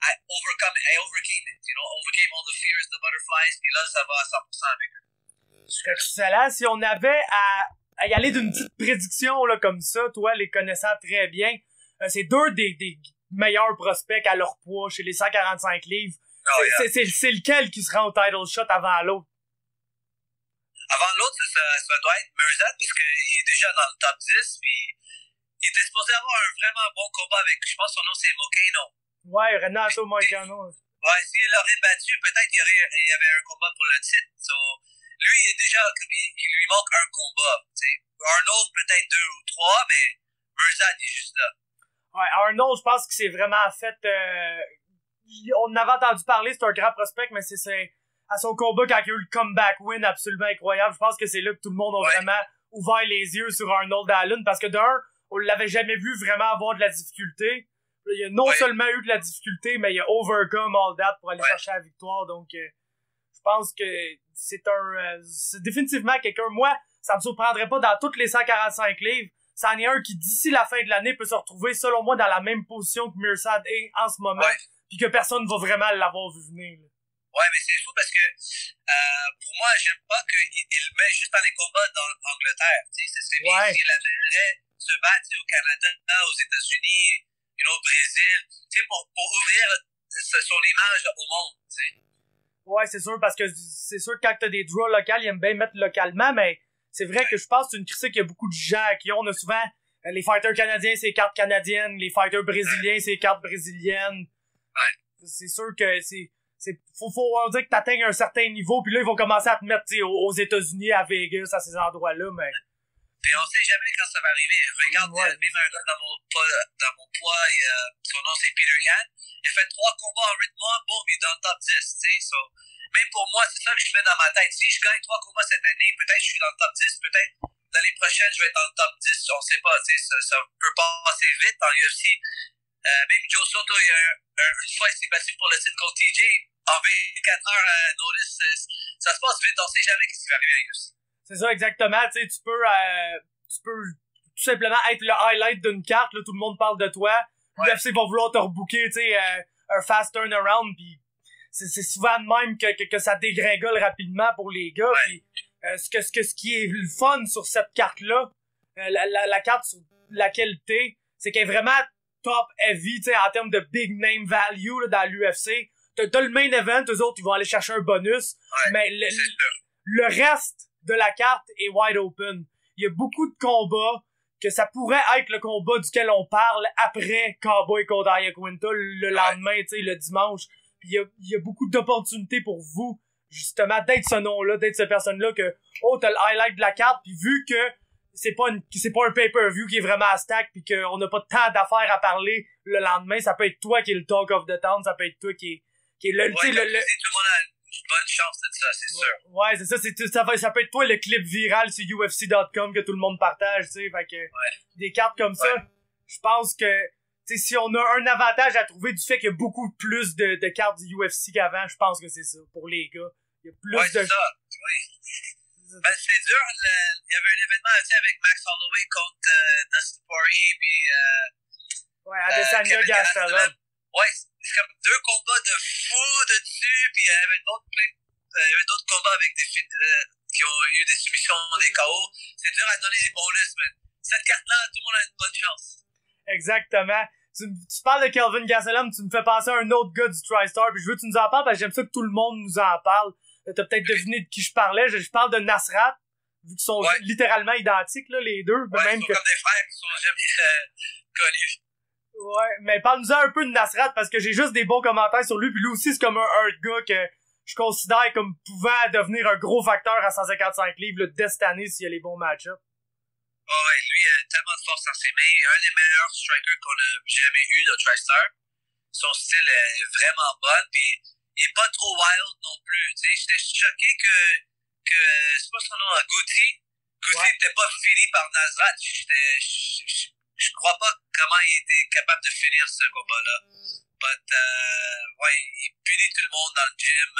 I overcame it, overcame all the fears, the butterflies, puis là, ça va à 100% avec eux. Excellent. Si on avait à y aller d'une petite prédiction là comme ça, toi, les connaissant très bien, c'est deux des meilleurs prospects à leur poids chez les 145 livres. C'est lequel qui sera au title shot avant l'autre? Avant l'autre, ça doit être Mirzad, parce qu'il est déjà dans le top 10, puis il était supposé avoir un vraiment bon combat avec, je pense que son nom c'est Mocano. Ouais, Renato Moicano. Ouais, s'il l'aurait battu, peut-être il y avait un combat pour le titre. So, lui, il est déjà, comme il lui manque un combat, tu sais. Arnold, peut-être 2 ou 3, mais Mirzad, il est juste là. Ouais, Arnold, je pense que c'est vraiment fait, on en avait entendu parler, c'est un grand prospect, mais c'est à son combat quand il y a eu le comeback win absolument incroyable. Je pense que c'est là que tout le monde a vraiment ouvert les yeux sur Arnold Allen, parce que d'un, on l'avait jamais vu vraiment avoir de la difficulté. Il a non seulement eu de la difficulté, mais il a overcome all that pour aller chercher la victoire. Donc, je pense que c'est définitivement quelqu'un. Moi, ça me surprendrait pas dans toutes les 145 livres. C'en est un qui, d'ici la fin de l'année, peut se retrouver, selon moi, dans la même position que Mirzad est en ce moment, puis que personne va vraiment l'avoir vu venir. Là. Ouais, mais c'est fou parce que pour moi, j'aime pas qu'il le met juste dans les combats d'Angleterre. Ça serait bien s'il amènerait se battre au Canada, aux États-Unis, au Brésil, pour ouvrir son image au monde. T'sais. Ouais, c'est sûr, parce que c'est sûr que quand t'as des draws locales, ils aiment bien mettre localement, mais c'est vrai que je pense que c'est une critique qu'il y a beaucoup de gens qui ont. On a souvent les fighters canadiens, c'est les cartes canadiennes, les fighters brésiliens, c'est les cartes brésiliennes. Ouais. C'est sûr que faut dire que t'atteignes un certain niveau, puis là, ils vont commencer à te mettre aux États-Unis, à Vegas, à ces endroits-là, mais... Puis on sait jamais quand ça va arriver. Regarde, même un gars dans mon poids, son nom c'est Peter Yan, il a fait 3 combats en 8 mois, boum, il est dans le top 10, tu sais. So, même pour moi, c'est ça que je mets dans ma tête. Si je gagne 3 combats cette année, peut-être je suis dans le top 10, peut-être l'année prochaine, je vais être dans le top 10, on sait pas, tu sais, ça peut passer vite en UFC. Même Joe Soto, une fois, il s'est battu pour le titre contre TJ, en 24 heures notice, ça se passe vite, on sait jamais ce qui va arriver en UFC. C'est ça, exactement. Tu sais, tu peux tout simplement être le highlight d'une carte. Là, tout le monde parle de toi. L'UFC va vouloir te rebooker, tu sais, un fast turnaround. Puis c'est souvent de même que ça dégringole rapidement pour les gars. Puis ce qui est le fun sur cette carte-là, la carte sur laquelle t'es, c'est qu'elle est vraiment top heavy, tu sais, en termes de big name value là, dans l'UFC. T'as le main event, eux autres, ils vont aller chercher un bonus. Mais le reste de la carte est wide open. Il y a beaucoup de combats que ça pourrait être le combat duquel on parle après Cowboy contre Aiemann le lendemain, tu sais, le dimanche. Puis il y a beaucoup d'opportunités pour vous, justement, d'être ce nom-là, d'être cette personne-là que, t'as le highlight de la carte, puis vu que c'est pas un pay-per-view qui est vraiment à stack, puis qu'on n'a pas tant d'affaires à parler le lendemain, ça peut être toi qui est le talk of the town, ça peut être toi qui est le, tout le monde a une bonne chance de ça, c'est sûr. Ouais, c'est ça, ça peut être toi le clip viral sur UFC.com que tout le monde partage, tu sais, fait que des cartes comme ça, je pense que tu sais, si on a un avantage à trouver du fait qu'il y a beaucoup plus de cartes du UFC qu'avant, je pense que c'est ça, pour les gars. Il y a plus de... c'est ça, Ben, c'est dur, il y avait un événement, tu sais, avec Max Holloway contre Dustin Poirier, puis Adesanya Gastelum. Ouais, c'est comme 2 combats de fou dessus, puis il y avait d'autres combats avec des filles qui ont eu des soumissions, des KO. C'est dur à donner des bonus, man. Cette carte-là, tout le monde a une bonne chance. Exactement. Tu parles de Kelvin Gastelum, tu me fais penser à un autre gars du TriStar, puis je veux que tu nous en parles, parce que j'aime ça que tout le monde nous en parle. T'as peut-être deviné de qui je parlais. Je parle de Nasrat, vu qu'ils sont littéralement identiques, là, les deux. Ouais, même ils sont comme des frères qui sont jamais connus. Ouais, mais parle-nous un peu de Nasrat, parce que j'ai juste des bons commentaires sur lui, puis lui aussi, c'est comme un gars que je considère comme pouvant devenir un gros facteur à 155 livres, là, dès cette année, s'il y a les bons match-ups. Oh ouais, lui, il a tellement de force dans ses mains. Un des meilleurs strikers qu'on a jamais eu de TriStar. Son style est vraiment bon, puis il est pas trop wild non plus. Tu sais, j'étais choqué que c'est pas son nom, Guti était pas fini par Nasrat. Je crois pas comment il était capable de finir ce combat-là. But, il punit tout le monde dans le gym.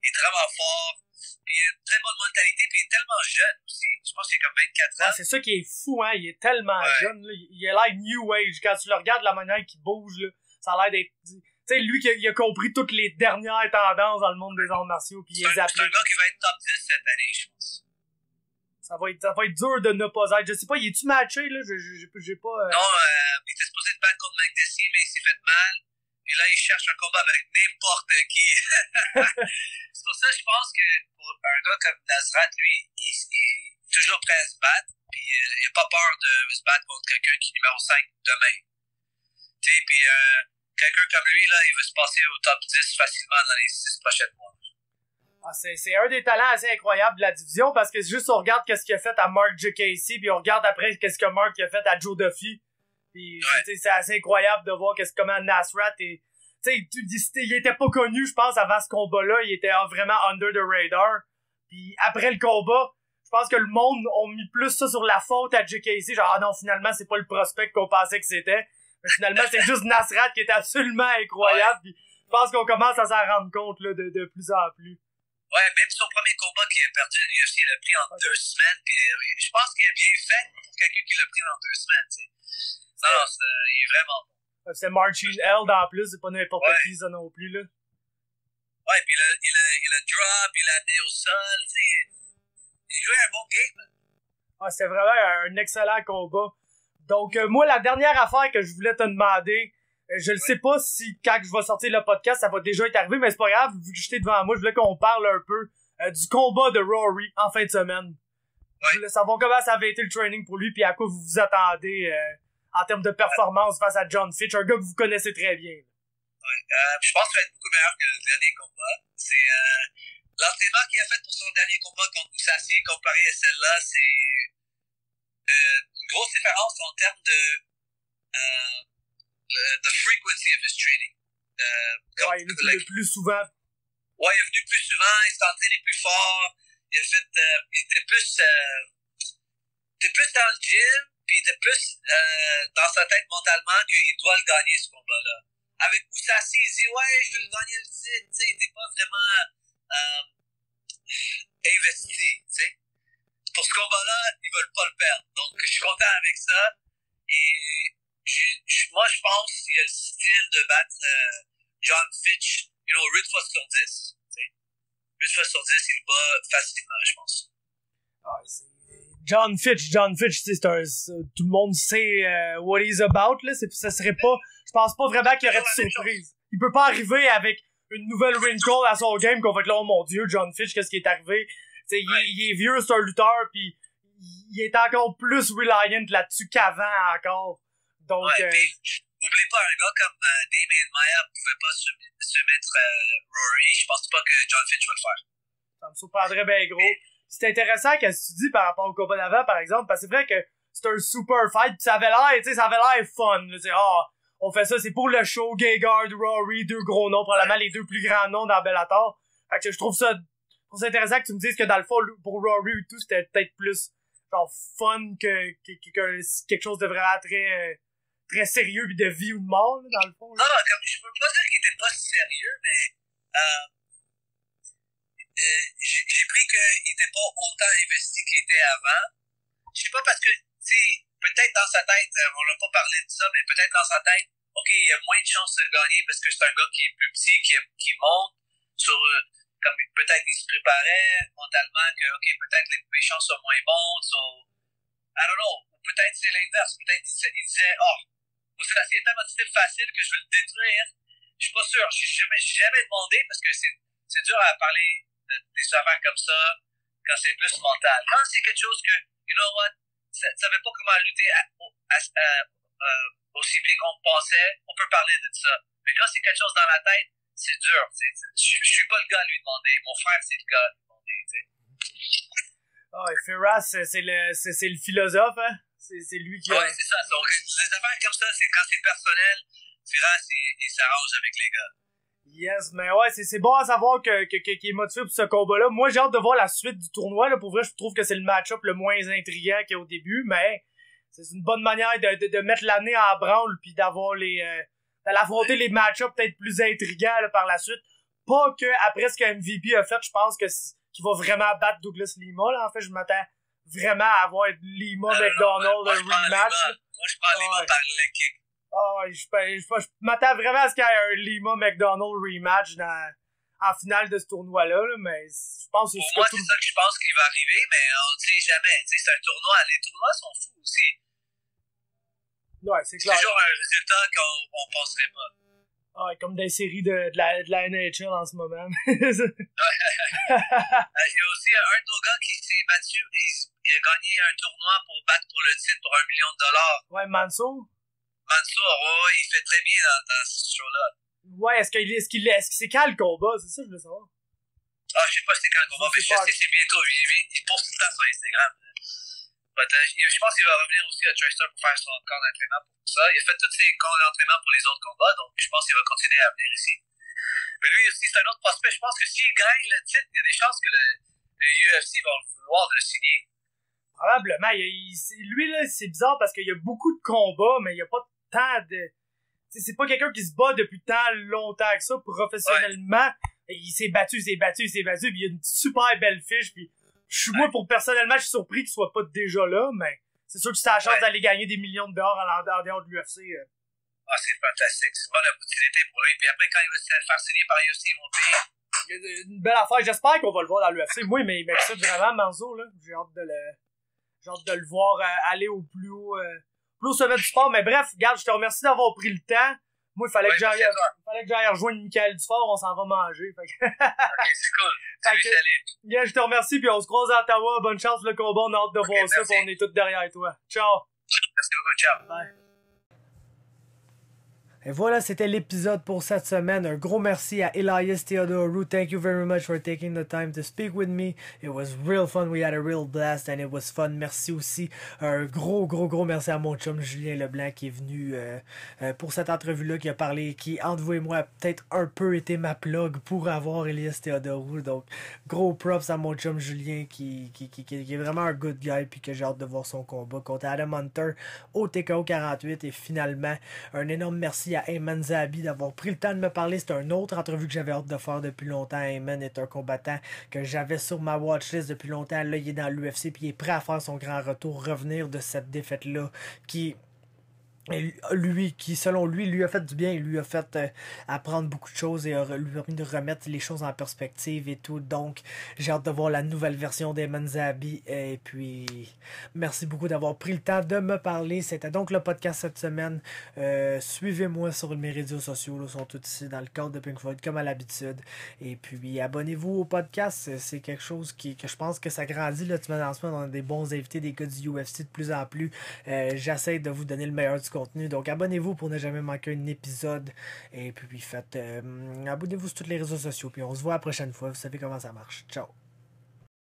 Il est vraiment fort. Puis il a une très bonne mentalité, puis il est tellement jeune aussi. Je pense qu'il a comme 24 ans. Ouais, c'est ça qui est fou, hein. Il est tellement jeune, là. Il a l'air new age. Quand tu le regardes, la manière qu'il bouge, là, ça a l'air d'être... Tu sais, lui, il a compris toutes les dernières tendances dans le monde des arts martiaux, puis il les applique. C'est un gars qui va être top 10 cette année, je pense. Ça va être dur de ne pas être. Je sais pas, il est-tu matché, là? J'ai pas... Non, il était supposé se battre contre McDessie, mais il s'est fait mal. Puis là, il cherche un combat avec n'importe qui. C'est pour ça que je pense que pour un gars comme Nasrat, lui, il est toujours prêt à se battre. Puis il a pas peur de se battre contre quelqu'un qui est numéro 5 demain. Tu sais, puis quelqu'un comme lui, là, il va se passer au top 10 facilement dans les 6 prochains mois. Ah, c'est un des talents assez incroyables de la division, parce que juste on regarde qu'est-ce qu'il a fait à Mark J. Casey, puis on regarde après qu'est-ce que Mark a fait à Joe Duffy. Puis c'est assez incroyable de voir comment Nasrat est... Tu sais, il était pas connu, je pense, avant ce combat-là. Il était vraiment under the radar. Puis après le combat, je pense que le monde a mis plus ça sur la faute à J. Casey. Genre, ah non, finalement, c'est pas le prospect qu'on pensait que c'était. Mais finalement, c'est juste Nasrat qui est absolument incroyable. Puis je pense qu'on commence à s'en rendre compte là, de plus en plus. Ouais, même son premier combat qu'il a perdu à l'UFC, il l'a pris en 2 semaines. Puis je pense qu'il a bien fait pour quelqu'un qui l'a pris en 2 semaines, tu sais. Non, il est vraiment bon. C'est Marcin Held en plus, c'est pas n'importe qui ça non plus, là. Ouais, puis il a drop, il l'a amené au sol, tu sais. Il jouait un bon game. Ah, c'était vraiment un excellent combat. Donc, moi, la dernière affaire que je voulais te demander, je ne sais pas si quand je vais sortir le podcast, ça va déjà être arrivé, mais c'est pas grave, vu que j'étais devant moi, je voulais qu'on parle un peu du combat de Rory en fin de semaine. Ouais. Je voulais savoir comment ça avait été le training pour lui, puis à quoi vous vous attendez en termes de performance face à John Fitch, un gars que vous connaissez très bien. Ouais, je pense qu'il va être beaucoup meilleur que le dernier combat. C'est l'entraînement qu'il a fait pour son dernier combat contre Moussassy comparé à celle-là, c'est une grosse différence en termes de the frequency of his training. Ouais, il est venu plus souvent. Ouais, il est venu plus souvent, il s'est entraîné plus fort, il était plus dans le gym, puis il était plus dans sa tête mentalement qu'il doit le gagner ce combat-là. Avec Moussassy, il dit ouais, je veux le gagner le titre, tu sais, il était pas vraiment investi, tu sais. Pour ce combat-là, ils veulent pas le perdre. Donc, je suis content avec ça. Et moi, je pense qu'il y a le style de battre John Fitch, 8 fois sur 10. Tu sais. 8 fois sur 10, il le bat facilement, je pense. Ah, John Fitch, tout le monde sait what he's about, là. Ça serait pas, je pense pas vraiment qu'il y aurait de surprise. Il peut pas arriver avec une nouvelle wrinkle à son game qu'on fait que là, oh mon Dieu, John Fitch, qu'est-ce qui est arrivé? T'sais, il est vieux, c'est un lutteur, pis il est encore plus reliant là-dessus qu'avant encore. Donc, ouais, oublie pas, un gars comme Damien Maia pouvait pas soumettre Rory. Je pense pas que John Fitch va le faire. Ça me surprendrait bien gros. C'est intéressant qu'est-ce que tu dis par rapport au combat d'avant, par exemple, parce que c'est vrai que c'est un super fight, pis ça avait l'air fun. Là, on fait ça, c'est pour le show, Gegard, Rory, deux gros noms, probablement les deux plus grands noms dans Bellator. Fait que je trouve ça intéressant que tu me dises que dans le fond, pour Rory et tout, c'était peut-être plus genre fun que quelque chose de vraiment très très sérieux pis de vie ou de mort, là, dans le fond. Là. Non, comme je peux pas dire qu'il était pas sérieux, mais j'ai pris qu'il était pas autant investi qu'il était avant. Je sais pas parce que, tu sais, peut-être dans sa tête, on n'a pas parlé de ça, mais peut-être dans sa tête, ok, il y a moins de chances de gagner parce que c'est un gars qui est plus petit, qui monte sur, comme peut-être il se préparait mentalement que, ok, peut-être mes chances sont moins bonnes, so, I don't know, ou peut-être c'est l'inverse, peut-être il disait, Moussassy est tellement facile que je vais le détruire. Je suis pas sûr, j'ai jamais demandé parce que c'est dur à parler des affaires comme ça quand c'est plus mental. Quand c'est quelque chose que, you know what, savait pas comment lutter aussi bien qu'on pensait, on peut parler de ça. Mais quand c'est quelque chose dans la tête, c'est dur. Je suis pas le gars à lui demander. Mon frère, c'est le gars à lui demander. Oh, et Firas, c'est le philosophe, hein? C'est lui qui a... Ouais, c'est ça. Donc, des affaires comme ça, c'est quand c'est personnel, Firas, il s'arrange avec les gars. Yes, mais ouais, c'est bon à savoir qu'il est motivé pour ce combat-là. Moi, j'ai hâte de voir la suite du tournoi. Là. Pour vrai, je trouve que c'est le match-up le moins intriguant qu'il y a au début, mais c'est une bonne manière de mettre l'année en branle puis d'avoir d'affronter les match-ups peut-être plus intrigants là, par la suite. Pas que après ce que MVP a fait, je pense qu'il va vraiment battre Douglas Lima. Là. En fait, je m'attends vraiment à avoir Lima McDonald un rematch. Moi, je prends Lima par le kick. Je m'attends vraiment à ce qu'il y ait un Lima McDonald rematch en finale de ce tournoi-là, là, mais je pense que pour moi, c'est ça que je pense qu'il va arriver, mais on ne sait jamais. C'est un tournoi. Les tournois sont fous aussi. Ouais, c'est clair. C'est toujours un résultat qu'on penserait pas. Ouais, comme des séries de la NHL en ce moment. Il y a aussi un de nos gars qui s'est battu. Il a gagné un tournoi pour battre pour le titre pour $1 million. Ouais, Mansour, il fait très bien dans ce show-là. Ouais, est-ce que c'est quand le combat? C'est ça que je veux savoir. Je sais pas c'est quand le combat, mais je sais que c'est bientôt. Il poste tout le temps sur Instagram. Je pense qu'il va revenir aussi à TriStar pour faire son camp d'entraînement pour ça. Il a fait tous ses camps d'entraînement pour les autres combats, donc je pense qu'il va continuer à venir ici. Mais lui aussi, c'est un autre prospect. Je pense que s'il gagne le titre, il y a des chances que le UFC va vouloir de le signer. Probablement. Lui, là, c'est bizarre parce qu'il y a beaucoup de combats, mais il n'y a pas tant de... T'sais, c'est pas quelqu'un qui se bat depuis tant longtemps que ça professionnellement. Ouais. Il s'est battu, puis il a une super belle fiche, puis moi, personnellement, je suis surpris qu'il soit pas déjà là, mais c'est sûr que c'est la chance d'aller gagner des millions de dollars en dehors de l'UFC. C'est fantastique. C'est une bonne opportunité pour lui. Puis après, quand il va se faire signer par UFC, ils vont payer une belle affaire. J'espère qu'on va le voir dans l'UFC. Moi, mais il m'excite vraiment, Manzo, là. J'ai hâte de le voir aller au plus haut sommet du sport. Mais bref, regarde, je te remercie d'avoir pris le temps. Moi, il fallait que j'aille rejoindre Michael Dufort, on s'en va manger. Fait que... Ok, c'est cool. Salut. Yeah, je te remercie, puis on se croise à Ottawa. Bonne chance le combat, on a hâte de voir ça, puis on est tous derrière toi. Ciao! Merci beaucoup, ciao! Bye. Et voilà, c'était l'épisode pour cette semaine. Un gros merci à Elias Theodorou. Thank you very much for taking the time to speak with me. It was real fun. We had a real blast and it was fun. Merci aussi. Un gros merci à mon chum Julien Leblanc qui est venu pour cette entrevue-là, qui a parlé, qui, entre vous et moi, a peut-être un peu été ma plug pour avoir Elias Theodorou. Donc, gros props à mon chum Julien qui est vraiment un good guy puis que j'ai hâte de voir son combat contre Aiemann au TKO 48. Et finalement, un énorme merci à Aiemann Zahabi d'avoir pris le temps de me parler. C'est une autre entrevue que j'avais hâte de faire depuis longtemps. Aiemann est un combattant que j'avais sur ma watchlist depuis longtemps. Là, il est dans l'UFC puis il est prêt à faire son grand retour, revenir de cette défaite-là qui... selon lui a fait du bien, il lui a fait apprendre beaucoup de choses et lui a permis de remettre les choses en perspective et tout. Donc, j'ai hâte de voir la nouvelle version d'Aiemann Zahabi. Et puis, merci beaucoup d'avoir pris le temps de me parler. C'était donc le podcast cette semaine. Suivez-moi sur mes réseaux sociaux. Ils sont tous ici dans le cadre de Pink Floyd, comme à l'habitude. Et puis, abonnez-vous au podcast. C'est quelque chose que je pense que ça grandit. Là, en ce moment, on a des bons invités, des gars du UFC de plus en plus. J'essaie de vous donner le meilleur du contenu. Donc abonnez-vous pour ne jamais manquer un épisode. Et puis abonnez-vous sur tous les réseaux sociaux. Puis on se voit la prochaine fois. Vous savez comment ça marche. Ciao.